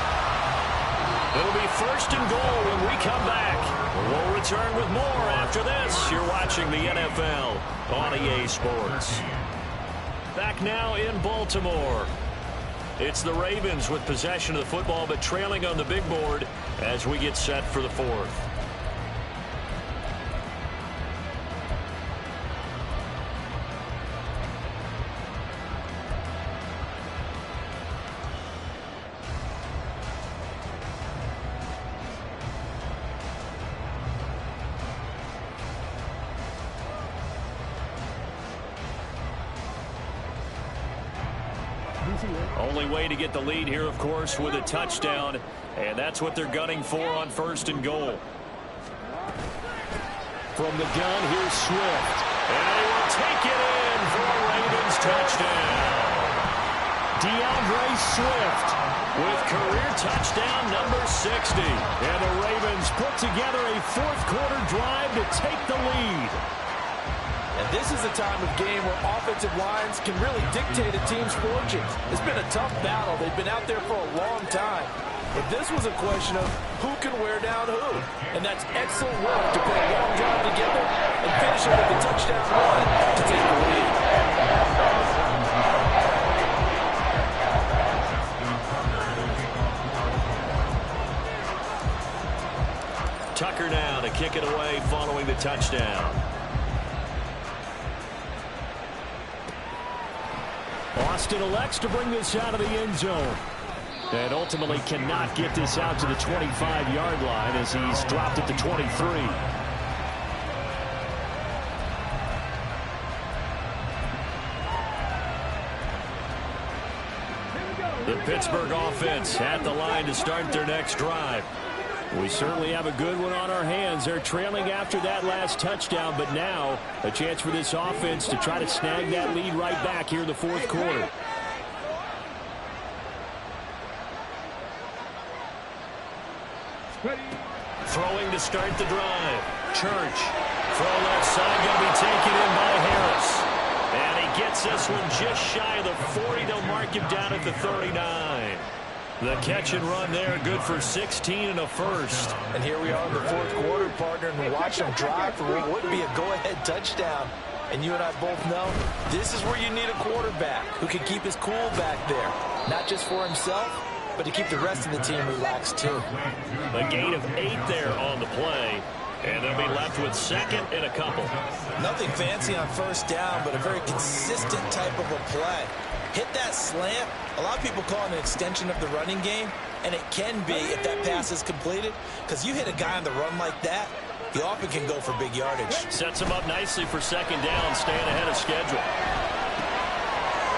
It'll be 1st and goal when we come back. We'll return with more after this. You're watching the NFL on EA Sports. Back now in Baltimore. It's the Ravens with possession of the football, but trailing on the big board as we get set for the fourth. Only way to get the lead here, of course, with a touchdown, and that's what they're gunning for on 1st and goal. From the gun, here's Swift. And he will take it in for a Ravens touchdown. DeAndre Swift with career touchdown number 60. And the Ravens put together a fourth-quarter drive to take the lead. And this is a time of game where offensive lines can really dictate a team's fortunes. It's been a tough battle. They've been out there for a long time. But this was a question of who can wear down who. And that's excellent work to put a long drive together and finish it with a touchdown run to take the lead. Tucker now to kick it away following the touchdown. Austin elects to bring this out of the end zone. And ultimately cannot get this out to the 25-yard line as he's dropped at the 23. The Pittsburgh offense at the line to start their next drive. We certainly have a good one on our hands. They're trailing after that last touchdown, but now a chance for this offense to try to snag that lead right back here in the fourth quarter. Throwing to start the drive. Church. Throw left side, going to be taken in by Harris. And he gets this one just shy of the 40. They'll mark him down at the 39. The catch and run there, good for 16 and a first. And here we are in the fourth quarter, partner, and we watch them drive for what would be a go-ahead touchdown. And you and I both know this is where you need a quarterback who can keep his cool back there. Not just for himself, but to keep the rest of the team relaxed too. A gain of 8 there on the play. And they'll be left with second and a couple. Nothing fancy on first down, but a very consistent type of a play. Hit that slant. A lot of people call it an extension of the running game, and it can be if that pass is completed, because you hit a guy on the run like that, he often can go for big yardage. Sets him up nicely for second down, staying ahead of schedule.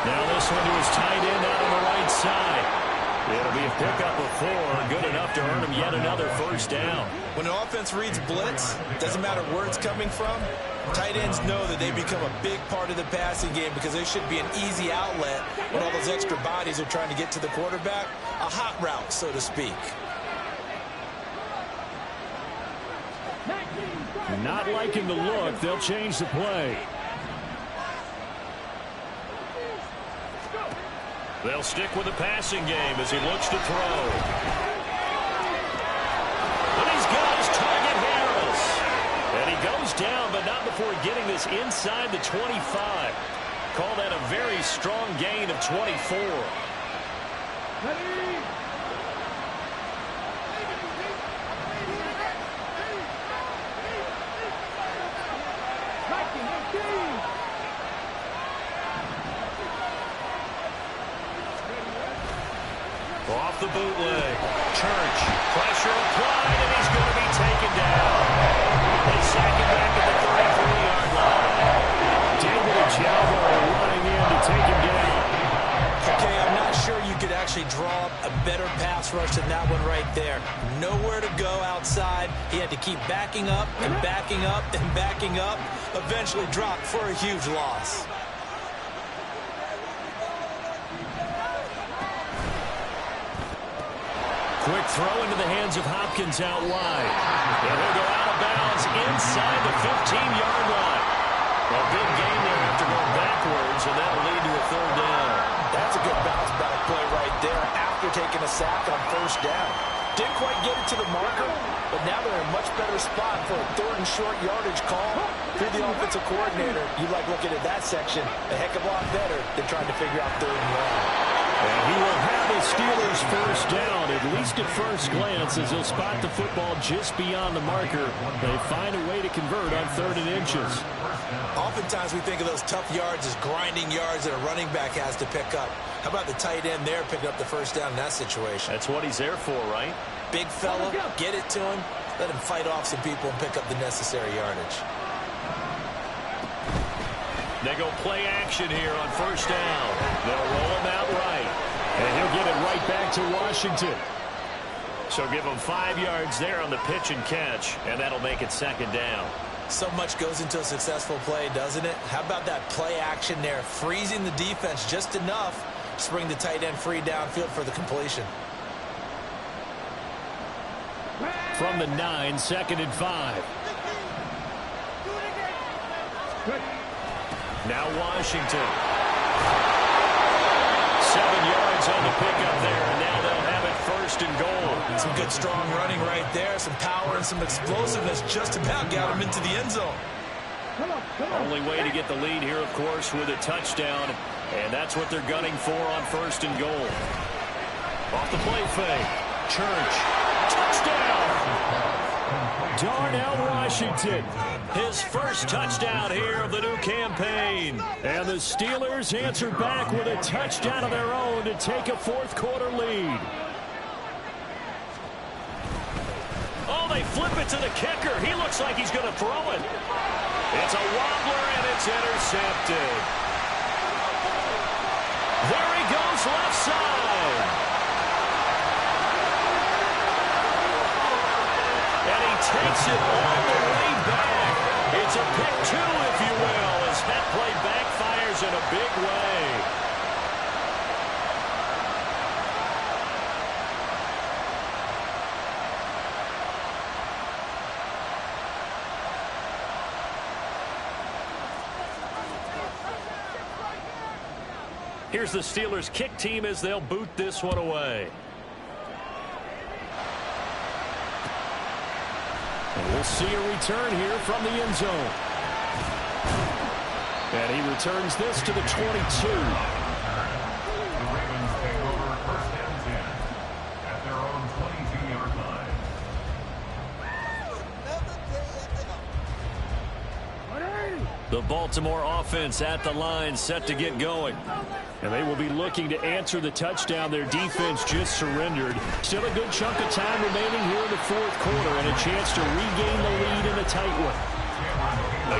Now this one to his tight end out on the right side. It'll be a pickup of 4, good enough to earn him yet another first down. When an offense reads blitz, doesn't matter where it's coming from, tight ends know that they become a big part of the passing game because they should be an easy outlet when all those extra bodies are trying to get to the quarterback. A hot route, so to speak. Not liking the look, they'll change the play. They'll stick with the passing game as he looks to throw. And he's got his target, Harris. And he goes down, but not before getting this inside the 25. Call that a very strong gain of 24. Off the bootleg. Church. Pressure applied, and he's going to be taken down. They sack him back at the 33-yard line. David Ojabo running in to take him down. Okay, I'm not sure you could actually draw up a better pass rush than that one right there. Nowhere to go outside. He had to keep backing up and backing up and backing up. Eventually dropped for a huge loss. Quick throw into the hands of Hopkins out wide. And he'll go out of bounds inside the 15-yard line. A big gain there after going backwards, and that'll lead to a third down. That's a good bounce back play right there after taking a sack on first down. Didn't quite get it to the marker, but now they're in a much better spot for a third and short yardage call. If you're the offensive coordinator, you like looking at that section a heck of a lot better than trying to figure out third and long. And he will have the Steelers first down, at least at first glance, as he'll spot the football just beyond the marker. They find a way to convert on 3rd and inches. Oftentimes we think of those tough yards as grinding yards that a running back has to pick up. How about the tight end there picking up the first down in that situation? That's what he's there for, right? Big fella, get it to him, let him fight off some people and pick up the necessary yardage. They go play action here on first down. They'll roll him out right. And he'll get it right back to Washington. So give him 5 yards there on the pitch and catch, and that'll make it 2nd down. So much goes into a successful play, doesn't it? How about that play action there, freezing the defense just enough to bring the tight end free downfield for the completion. From the 9, 2nd and 5. Now Washington. 7 yards on the pickup there, and now they'll have it 1st and goal. Some good strong running right there, some power and some explosiveness just about got him into the end zone. Only way to get the lead here, of course, with a touchdown, and that's what they're gunning for on 1st and goal. Off the play fake. Church. Touchdown! Darnell Washington, his first touchdown here of the new campaign. And the Steelers answer back with a touchdown of their own to take a 4th quarter lead. Oh, they flip it to the kicker. He looks like he's going to throw it. It's a wobbler, and it's intercepted. There he goes, left side. And he takes it all the way back. It's a pick 2, if you will, as that play backfires in a big way. Here's the Steelers kick team as they'll boot this one away. And we'll see a return here from the end zone. And he returns this to the 22. The Ravens take over 1st and 10 at their own 22-yard line. The Baltimore offense at the line, set to get going. And they will be looking to answer the touchdown their defense just surrendered. Still a good chunk of time remaining here in the 4th quarter and a chance to regain the lead in a tight one.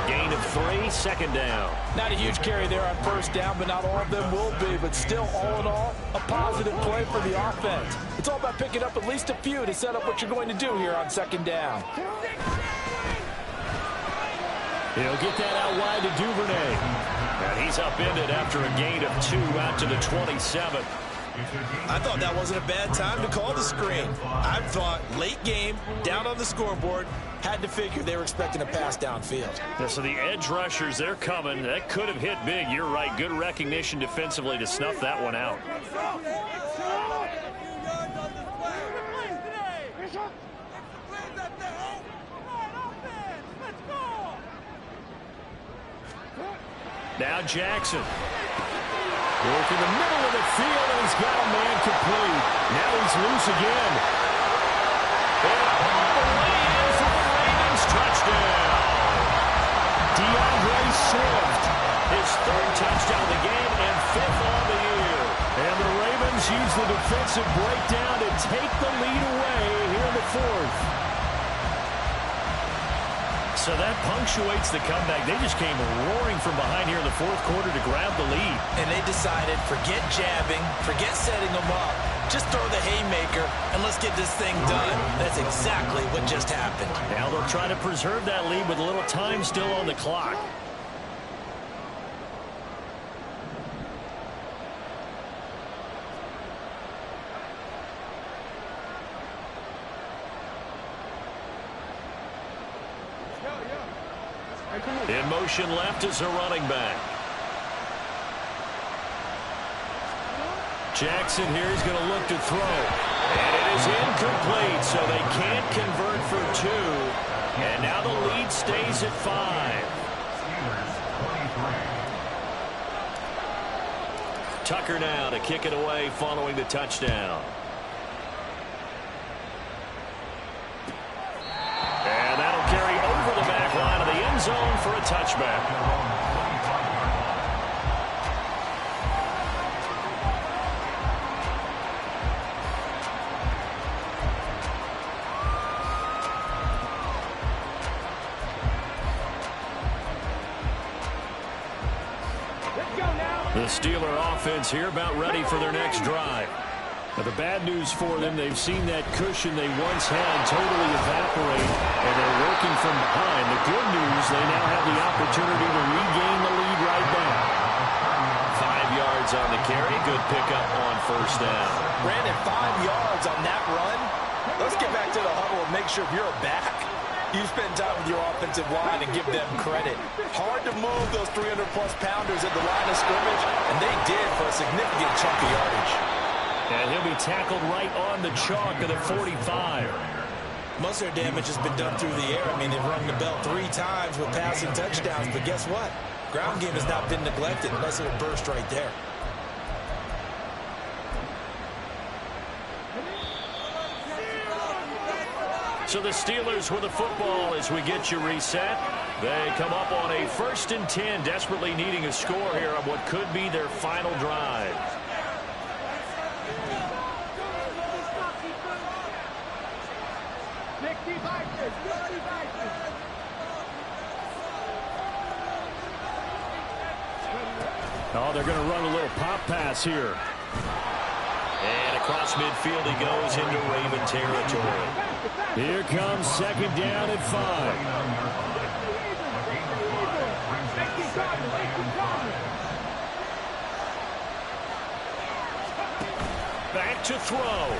A gain of 3, 2nd down. Not a huge carry there on 1st down, but not all of them will be. But still, all in all, a positive play for the offense. It's all about picking up at least a few to set up what you're going to do here on 2nd down. He'll get that out wide to Duvernay. And he's upended after a gain of 2 out to the 27. I thought that wasn't a bad time to call the screen. I thought late game, down on the scoreboard, had to figure they were expecting a pass downfield. Yeah, so the edge rushers, they're coming. That could have hit big. You're right. Good recognition defensively to snuff that one out. Now Jackson. Work in the middle of the field, and he's got a man complete. Now he's loose again. And all the way in for the Ravens touchdown. DeAndre Swift, his 3rd touchdown of the game and 5th on the year. And the Ravens use the defensive breakdown to take the lead away here in the 4th. So that punctuates the comeback. They just came roaring from behind here in the 4th quarter to grab the lead. And they decided, forget jabbing, forget setting them up. Just throw the haymaker, and let's get this thing done. That's exactly what just happened. Now they'll try to preserve that lead with a little time still on the clock. In motion left is a running back. Jackson here is going to look to throw. And it is incomplete, so they can't convert for two. And now the lead stays at 5. Steelers 23. Tucker now to kick it away following the touchdown. And that'll carry over the back line of the end zone for a touchback. The Steeler offense here about ready for their next drive. Now, the bad news for them, they've seen that cushion they once had totally evaporate, and they're working from behind. The good news, they now have the opportunity to regain the lead right back. 5 yards on the carry. Good pickup on first down. Brandon, 5 yards on that run. Let's get back to the huddle and make sure if you're a back, you spend time with your offensive line and give them credit. Hard to move those 300-plus pounders at the line of scrimmage, and they did for a significant chunk of yardage. And he'll be tackled right on the chalk of the 45. Most of their damage has been done through the air. I mean, they've rung the bell 3 times with passing touchdowns, but guess what? Ground game has not been neglected. Nice little burst right there. So the Steelers with the football as we get you reset. They come up on a 1st and 10, desperately needing a score here on what could be their final drive. Oh, they're going to run a little pop pass here. And across midfield he goes into Raven territory. Here comes 2nd down and 5. Back to throw.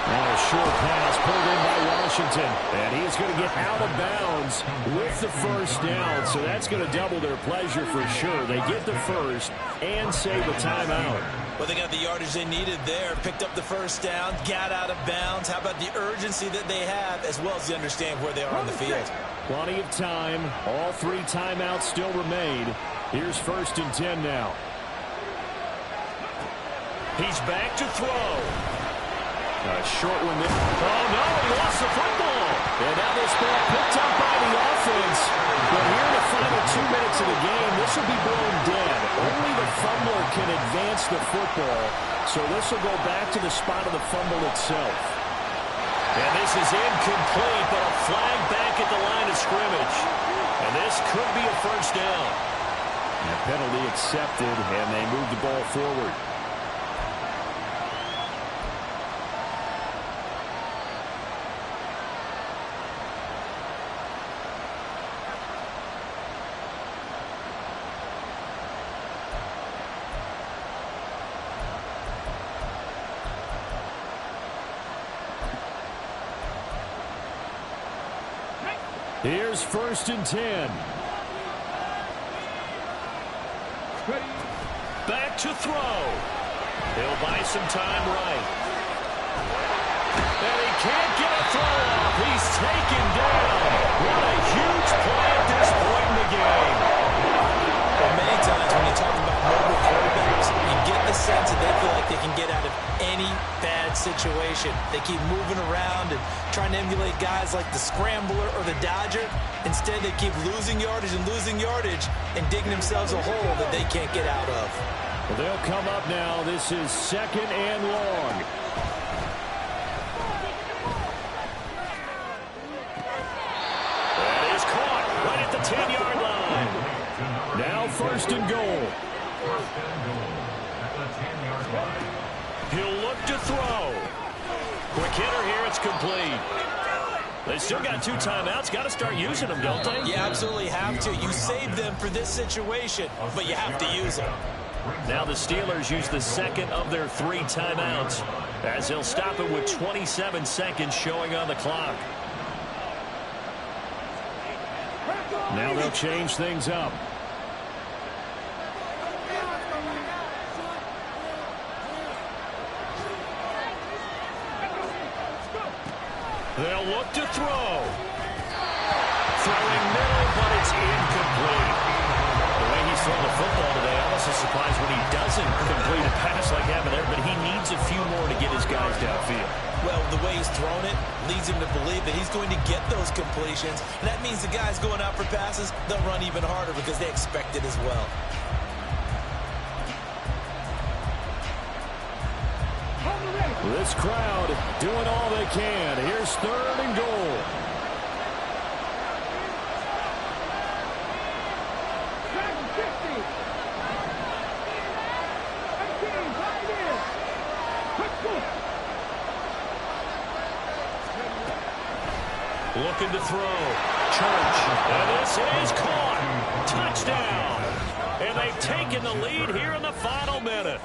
And a short pass pulled in by Washington. And he's going to get out of bounds with the first down. So that's going to double their pleasure for sure. They get the first and save a timeout. Well, they got the yardage they needed there. Picked up the first down, got out of bounds. How about the urgency that they have, as well as they understand where they are on the field? Plenty of time. All 3 timeouts still remain. Here's 1st and 10 now. He's back to throw. A short one there. Oh, no, he lost the football. And now this ball picked up by the offense. But here in the final 2 minutes of the game, this will be blown dead. Only the fumbler can advance the football. So this will go back to the spot of the fumble itself. And this is incomplete, but a flag back at the line of scrimmage. And this could be a first down. And a penalty accepted, and they move the ball forward. Here's 1st and 10. Back to throw. He'll buy some time right. And he can't get a throw off. He's taken down. What a huge play at this point in the game. Well, many times when you talk about mobile quarterbacks, you get the sense that they feel like they can get out of any bad situation. They keep moving around and trying to emulate guys like the Scrambler or the Dodger. Instead, they keep losing yardage and digging themselves a hole that they can't get out of. Well, they'll come up now. This is 2nd and long. That is caught right at the 10-yard line. Now 1st and goal. 1st and goal at the 10-yard line. He'll look to throw. Quick hitter here. It's complete. They still got 2 timeouts. Got to start using them, don't they? You absolutely have to. You save them for this situation, but you have to use them. Now the Steelers use the 2nd of their 3 timeouts as they'll stop it with 27 seconds showing on the clock. Now they'll change things up. They'll look to throw. Throwing middle, but it's incomplete. The way he's thrown the football today, I'm also surprised when he doesn't complete a pass like having there, but he needs a few more to get his guys downfield. Well, the way he's thrown it leads him to believe that he's going to get those completions. And that means the guys going out for passes, they'll run even harder because they expect it as well. This crowd doing all they can. Here's 3rd and goal. Looking to throw. Church. And this is caught. Touchdown. And they've taken the lead here in the final minute.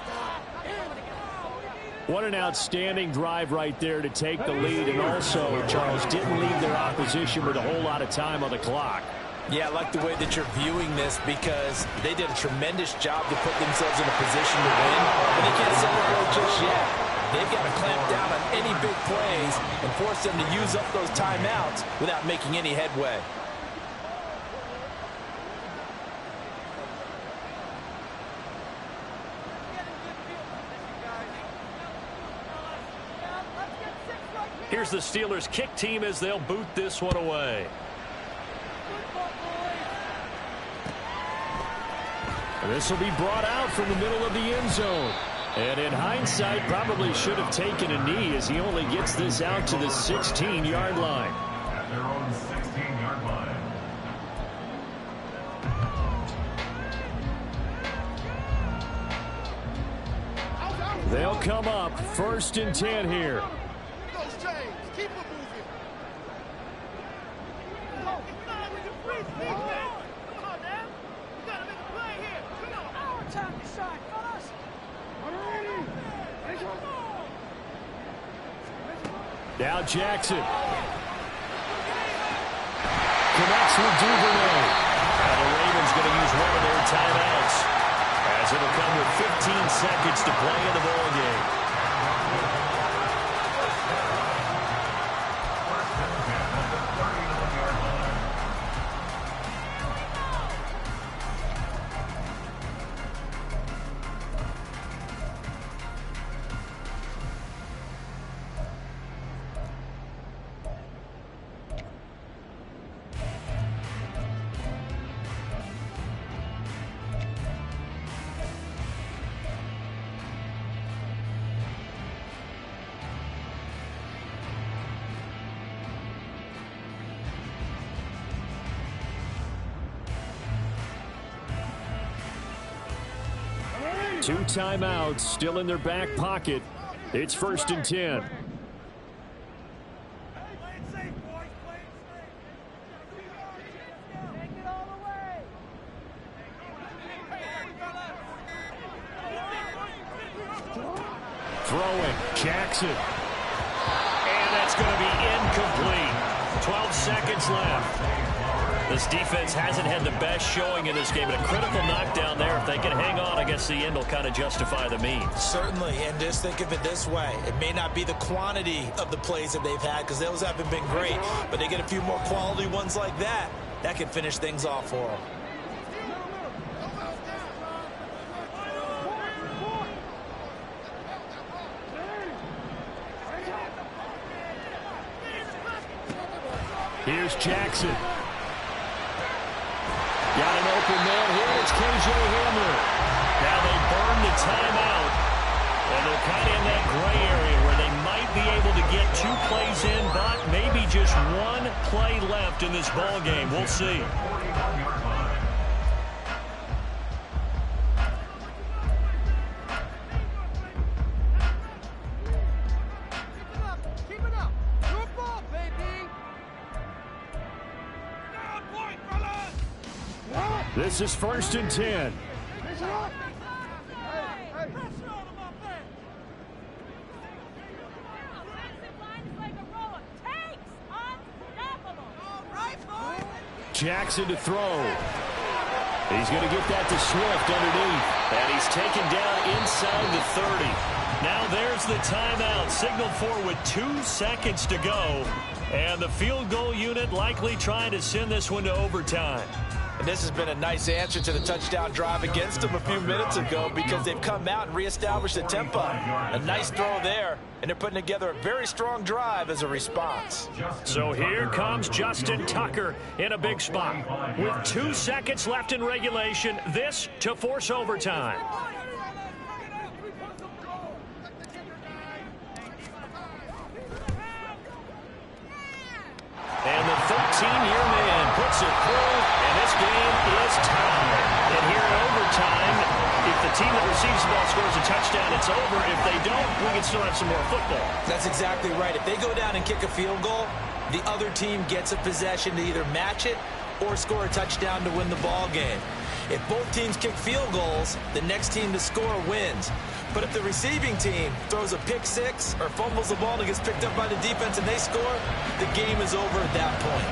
What an outstanding drive right there to take the lead. And also, Charles, didn't leave their opposition with a whole lot of time on the clock. Yeah, I like the way that you're viewing this because they did a tremendous job to put themselves in a position to win. But they can't celebrate just yet. They've got to clamp down on any big plays and force them to use up those timeouts without making any headway. Here's the Steelers kick team as they'll boot this one away. This will be brought out from the middle of the end zone. And in hindsight, probably should have taken a knee as he only gets this out to the 16-yard line. At their own 16-yard line. They'll come up 1st and 10 here. Keep it moving. Come on, now. We gotta make a play here. Come on. Our time to shine, fellas. Now Jackson. Connects with Duvernay. Now the Ravens going to use one of their timeouts as it'll come with 15 seconds to play in the ballgame. Two timeouts still in their back pocket. It's 1st and 10. Throwing. Jackson. And that's going to be incomplete. 12 seconds left. This defense hasn't had the best showing in this game, but a critical knockdown there. If they can hang on, I guess the end will kind of justify the means. Certainly, and just think of it this way. It may not be the quantity of the plays that they've had because those haven't been great, but they get a few more quality ones like that. That can finish things off for them. Here's Jackson. Got an open man here. It's K.J. Hamler. Now they burn the timeout. And they're kind of in that gray area where they might be able to get 2 plays in, but maybe just 1 play left in this ball game. We'll see. Keep it up. Good ball, baby. This is 1st and 10. Jackson to throw. He's going to get that to Swift underneath. And he's taken down inside the 30. Now there's the timeout. Signaled for with 2 seconds to go. And the field goal unit likely trying to send this one to overtime. And this has been a nice answer to the touchdown drive against them a few minutes ago because they've come out and reestablished the tempo. A nice throw there, and they're putting together a very strong drive as a response. So here comes Justin Tucker in a big spot. With 2 seconds left in regulation, this to force overtime. And the 13-year man puts it through, and this game is tied. And here in overtime, if the team that receives the ball scores a touchdown, it's over. If they don't, we can still have some more football. That's exactly right. If they go down and kick a field goal, the other team gets a possession to either match it or score a touchdown to win the ball game. If both teams kick field goals, the next team to score wins. But if the receiving team throws a pick six or fumbles the ball and gets picked up by the defense and they score, the game is over at that point.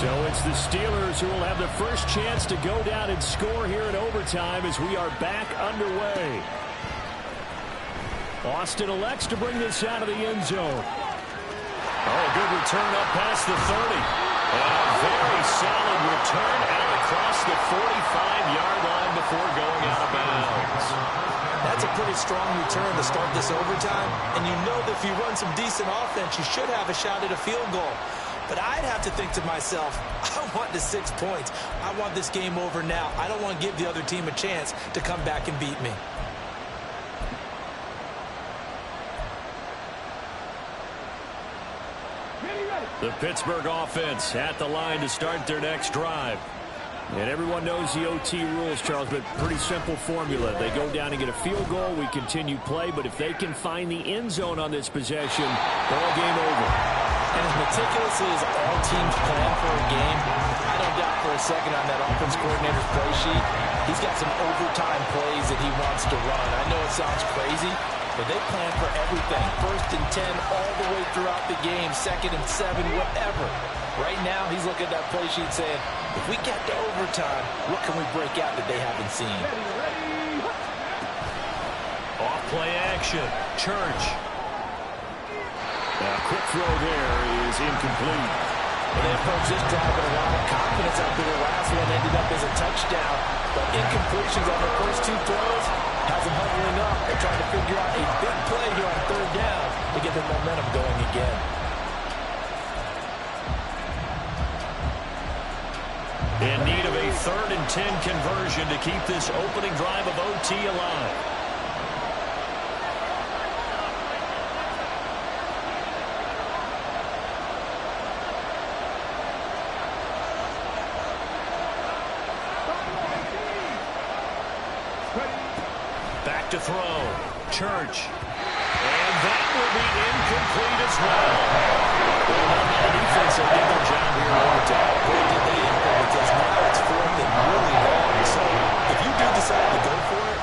So it's the Steelers who will have the first chance to go down and score here in overtime as we are back underway. Austin elects to bring this out of the end zone. Oh, good return up past the 30. And a very solid return out across the 45-yard line before going out of bounds. That's a pretty strong return to start this overtime. And you know that if you run some decent offense, you should have a shot at a field goal. But I'd have to think to myself, I want the 6 points. I want this game over now. I don't want to give the other team a chance to come back and beat me. The Pittsburgh offense at the line to start their next drive. And everyone knows the OT rules, Charles, but pretty simple formula. They go down and get a field goal, we continue play, but if they can find the end zone on this possession, ball game over. And as meticulously as all teams plan for a game, I don't doubt for a second on that offense coordinator's play sheet, he's got some overtime plays that he wants to run. I know it sounds crazy, but they plan for everything. 1st and 10 all the way throughout the game, 2nd and 7, whatever. Right now, he's looking at that play sheet saying, if we get to overtime, what can we break out that they haven't seen? Off play action. Church. A quick throw there is incomplete. And they approach this drive with a lot of confidence after the last one ended up as a touchdown. But incompletions on the first 2 throws has them huddling up and trying to figure out a big play here on 3rd down to get their momentum going again. In need of a 3rd and 10 conversion to keep this opening drive of OT alive. Back to throw. Church. And that will be incomplete as well. Well, the defense will get their job here in overtime. Boy, did they because now it's 4th and really long. So if you do decide to go for it,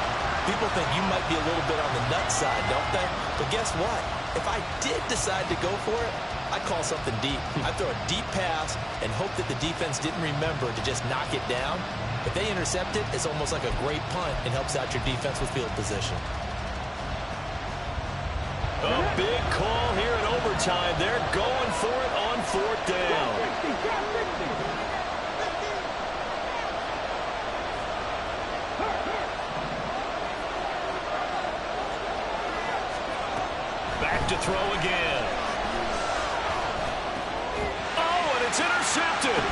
people think you might be a little bit on the nut side, don't they? But guess what? If I did decide to go for it, I'd call something deep. I'd throw a deep pass and hope that the defense didn't remember to just knock it down. If they intercept it, it's almost like a great punt and helps out your defense with field position. A big call here in overtime. They're going for it on 4th down. Back to throw again. Oh, and it's intercepted.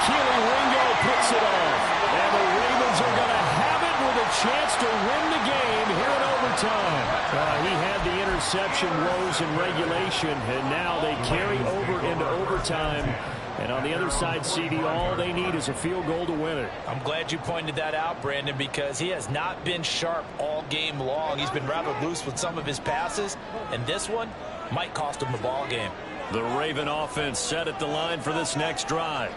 Keely Ringo puts it off. And the Ravens are going to have it with a chance to win the game here in overtime. He had the interception woes in regulation, and now they carry over into overtime. And on the other side, CD, all they need is a field goal to win it. I'm glad you pointed that out, Brandon, because he has not been sharp all game long. He's been rather loose with some of his passes, and this one might cost him the ball game. The Raven offense set at the line for this next drive.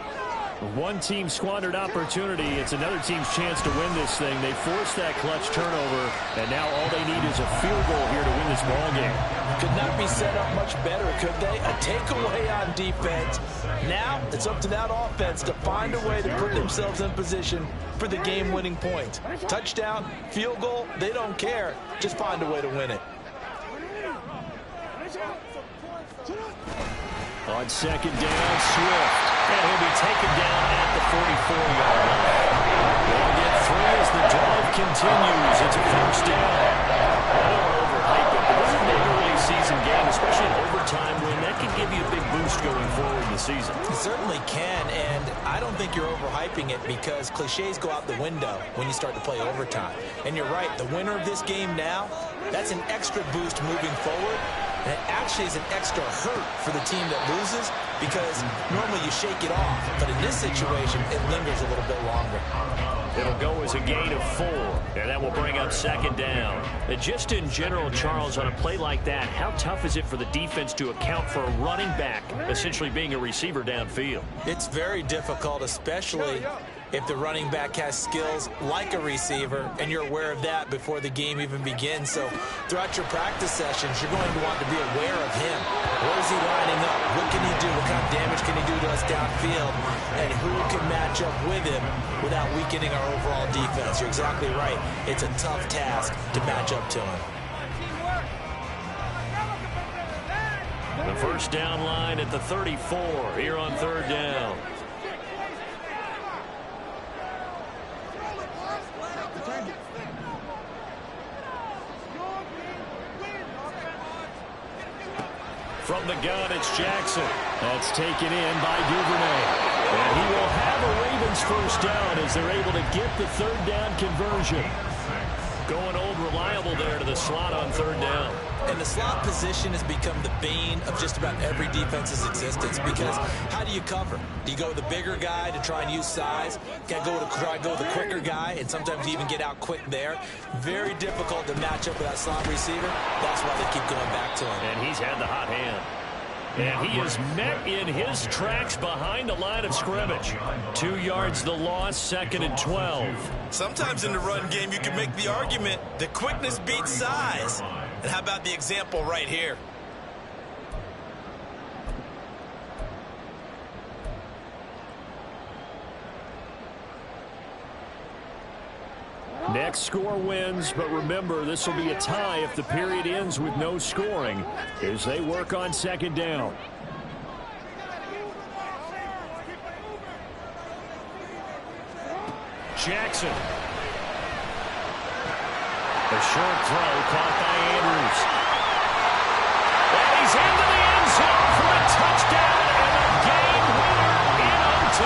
One team squandered opportunity. It's another team's chance to win this thing. They forced that clutch turnover, and now all they need is a field goal here to win this ball game. Could not be set up much better, could they? A takeaway on defense. Now it's up to that offense to find a way to put themselves in position for the game-winning point. Touchdown, field goal, they don't care. Just find a way to win it. On second down, Swift. And he'll be taken down at the 44-yard line. They'll get 3 as the drive continues. It's a first down. I don't want to overhype it, but this is maybe a early season game, especially an overtime win. That can give you a big boost going forward in the season. It certainly can, and I don't think you're overhyping it because cliches go out the window when you start to play overtime. And you're right, the winner of this game now, that's an extra boost moving forward. And it actually is an extra hurt for the team that loses because normally you shake it off. But in this situation, it lingers a little bit longer. It'll go as a gain of 4, and that will bring up second down. And just in general, Charles, on a play like that, how tough is it for the defense to account for a running back essentially being a receiver downfield? It's very difficult, especially if the running back has skills like a receiver, and you're aware of that before the game even begins. So throughout your practice sessions, you're going to want to be aware of him. Where is he lining up? What can he do? What kind of damage can he do to us downfield? And who can match up with him without weakening our overall defense? You're exactly right. It's a tough task to match up to him. The first down line at the 34 here on third down. From the gun, it's Jackson. That's taken in by Duvernay. And he will have a Ravens first down as they're able to get the third down conversion. Going old reliable there to the slot on third down. And the slot position has become the bane of just about every defense's existence because how do you cover? Do you go with the bigger guy to try and use size? Got to try to go with the quicker guy, and sometimes you even get out quick there. Very difficult to match up with that slot receiver. That's why they keep going back to him. And he's had the hot hand. And he is met in his tracks behind the line of scrimmage. 2 yards the loss, 2nd and 12. Sometimes in the run game, you can make the argument that quickness beats size. And how about the example right here? Next score wins, but remember, this will be a tie if the period ends with no scoring as they work on second down. Jackson. A short throw caught by Andrews. And he's into the end zone for a touchdown and a game winner in OT.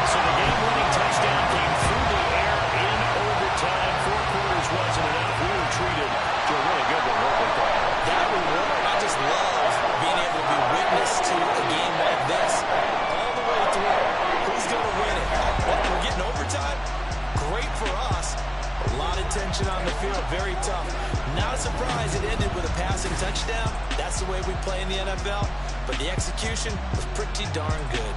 So the game-winning touchdown came through the air in overtime. 4 quarters wasn't enough. We were treated to a really good one, weren't we, Paul? That reward, I just love being able to be witness to a game like this all the way through. Who's going to win it? We're getting overtime? Great for us. A lot of tension on the field, very tough. Not a surprise it ended with a passing touchdown. That's the way we play in the NFL. But the execution was pretty darn good.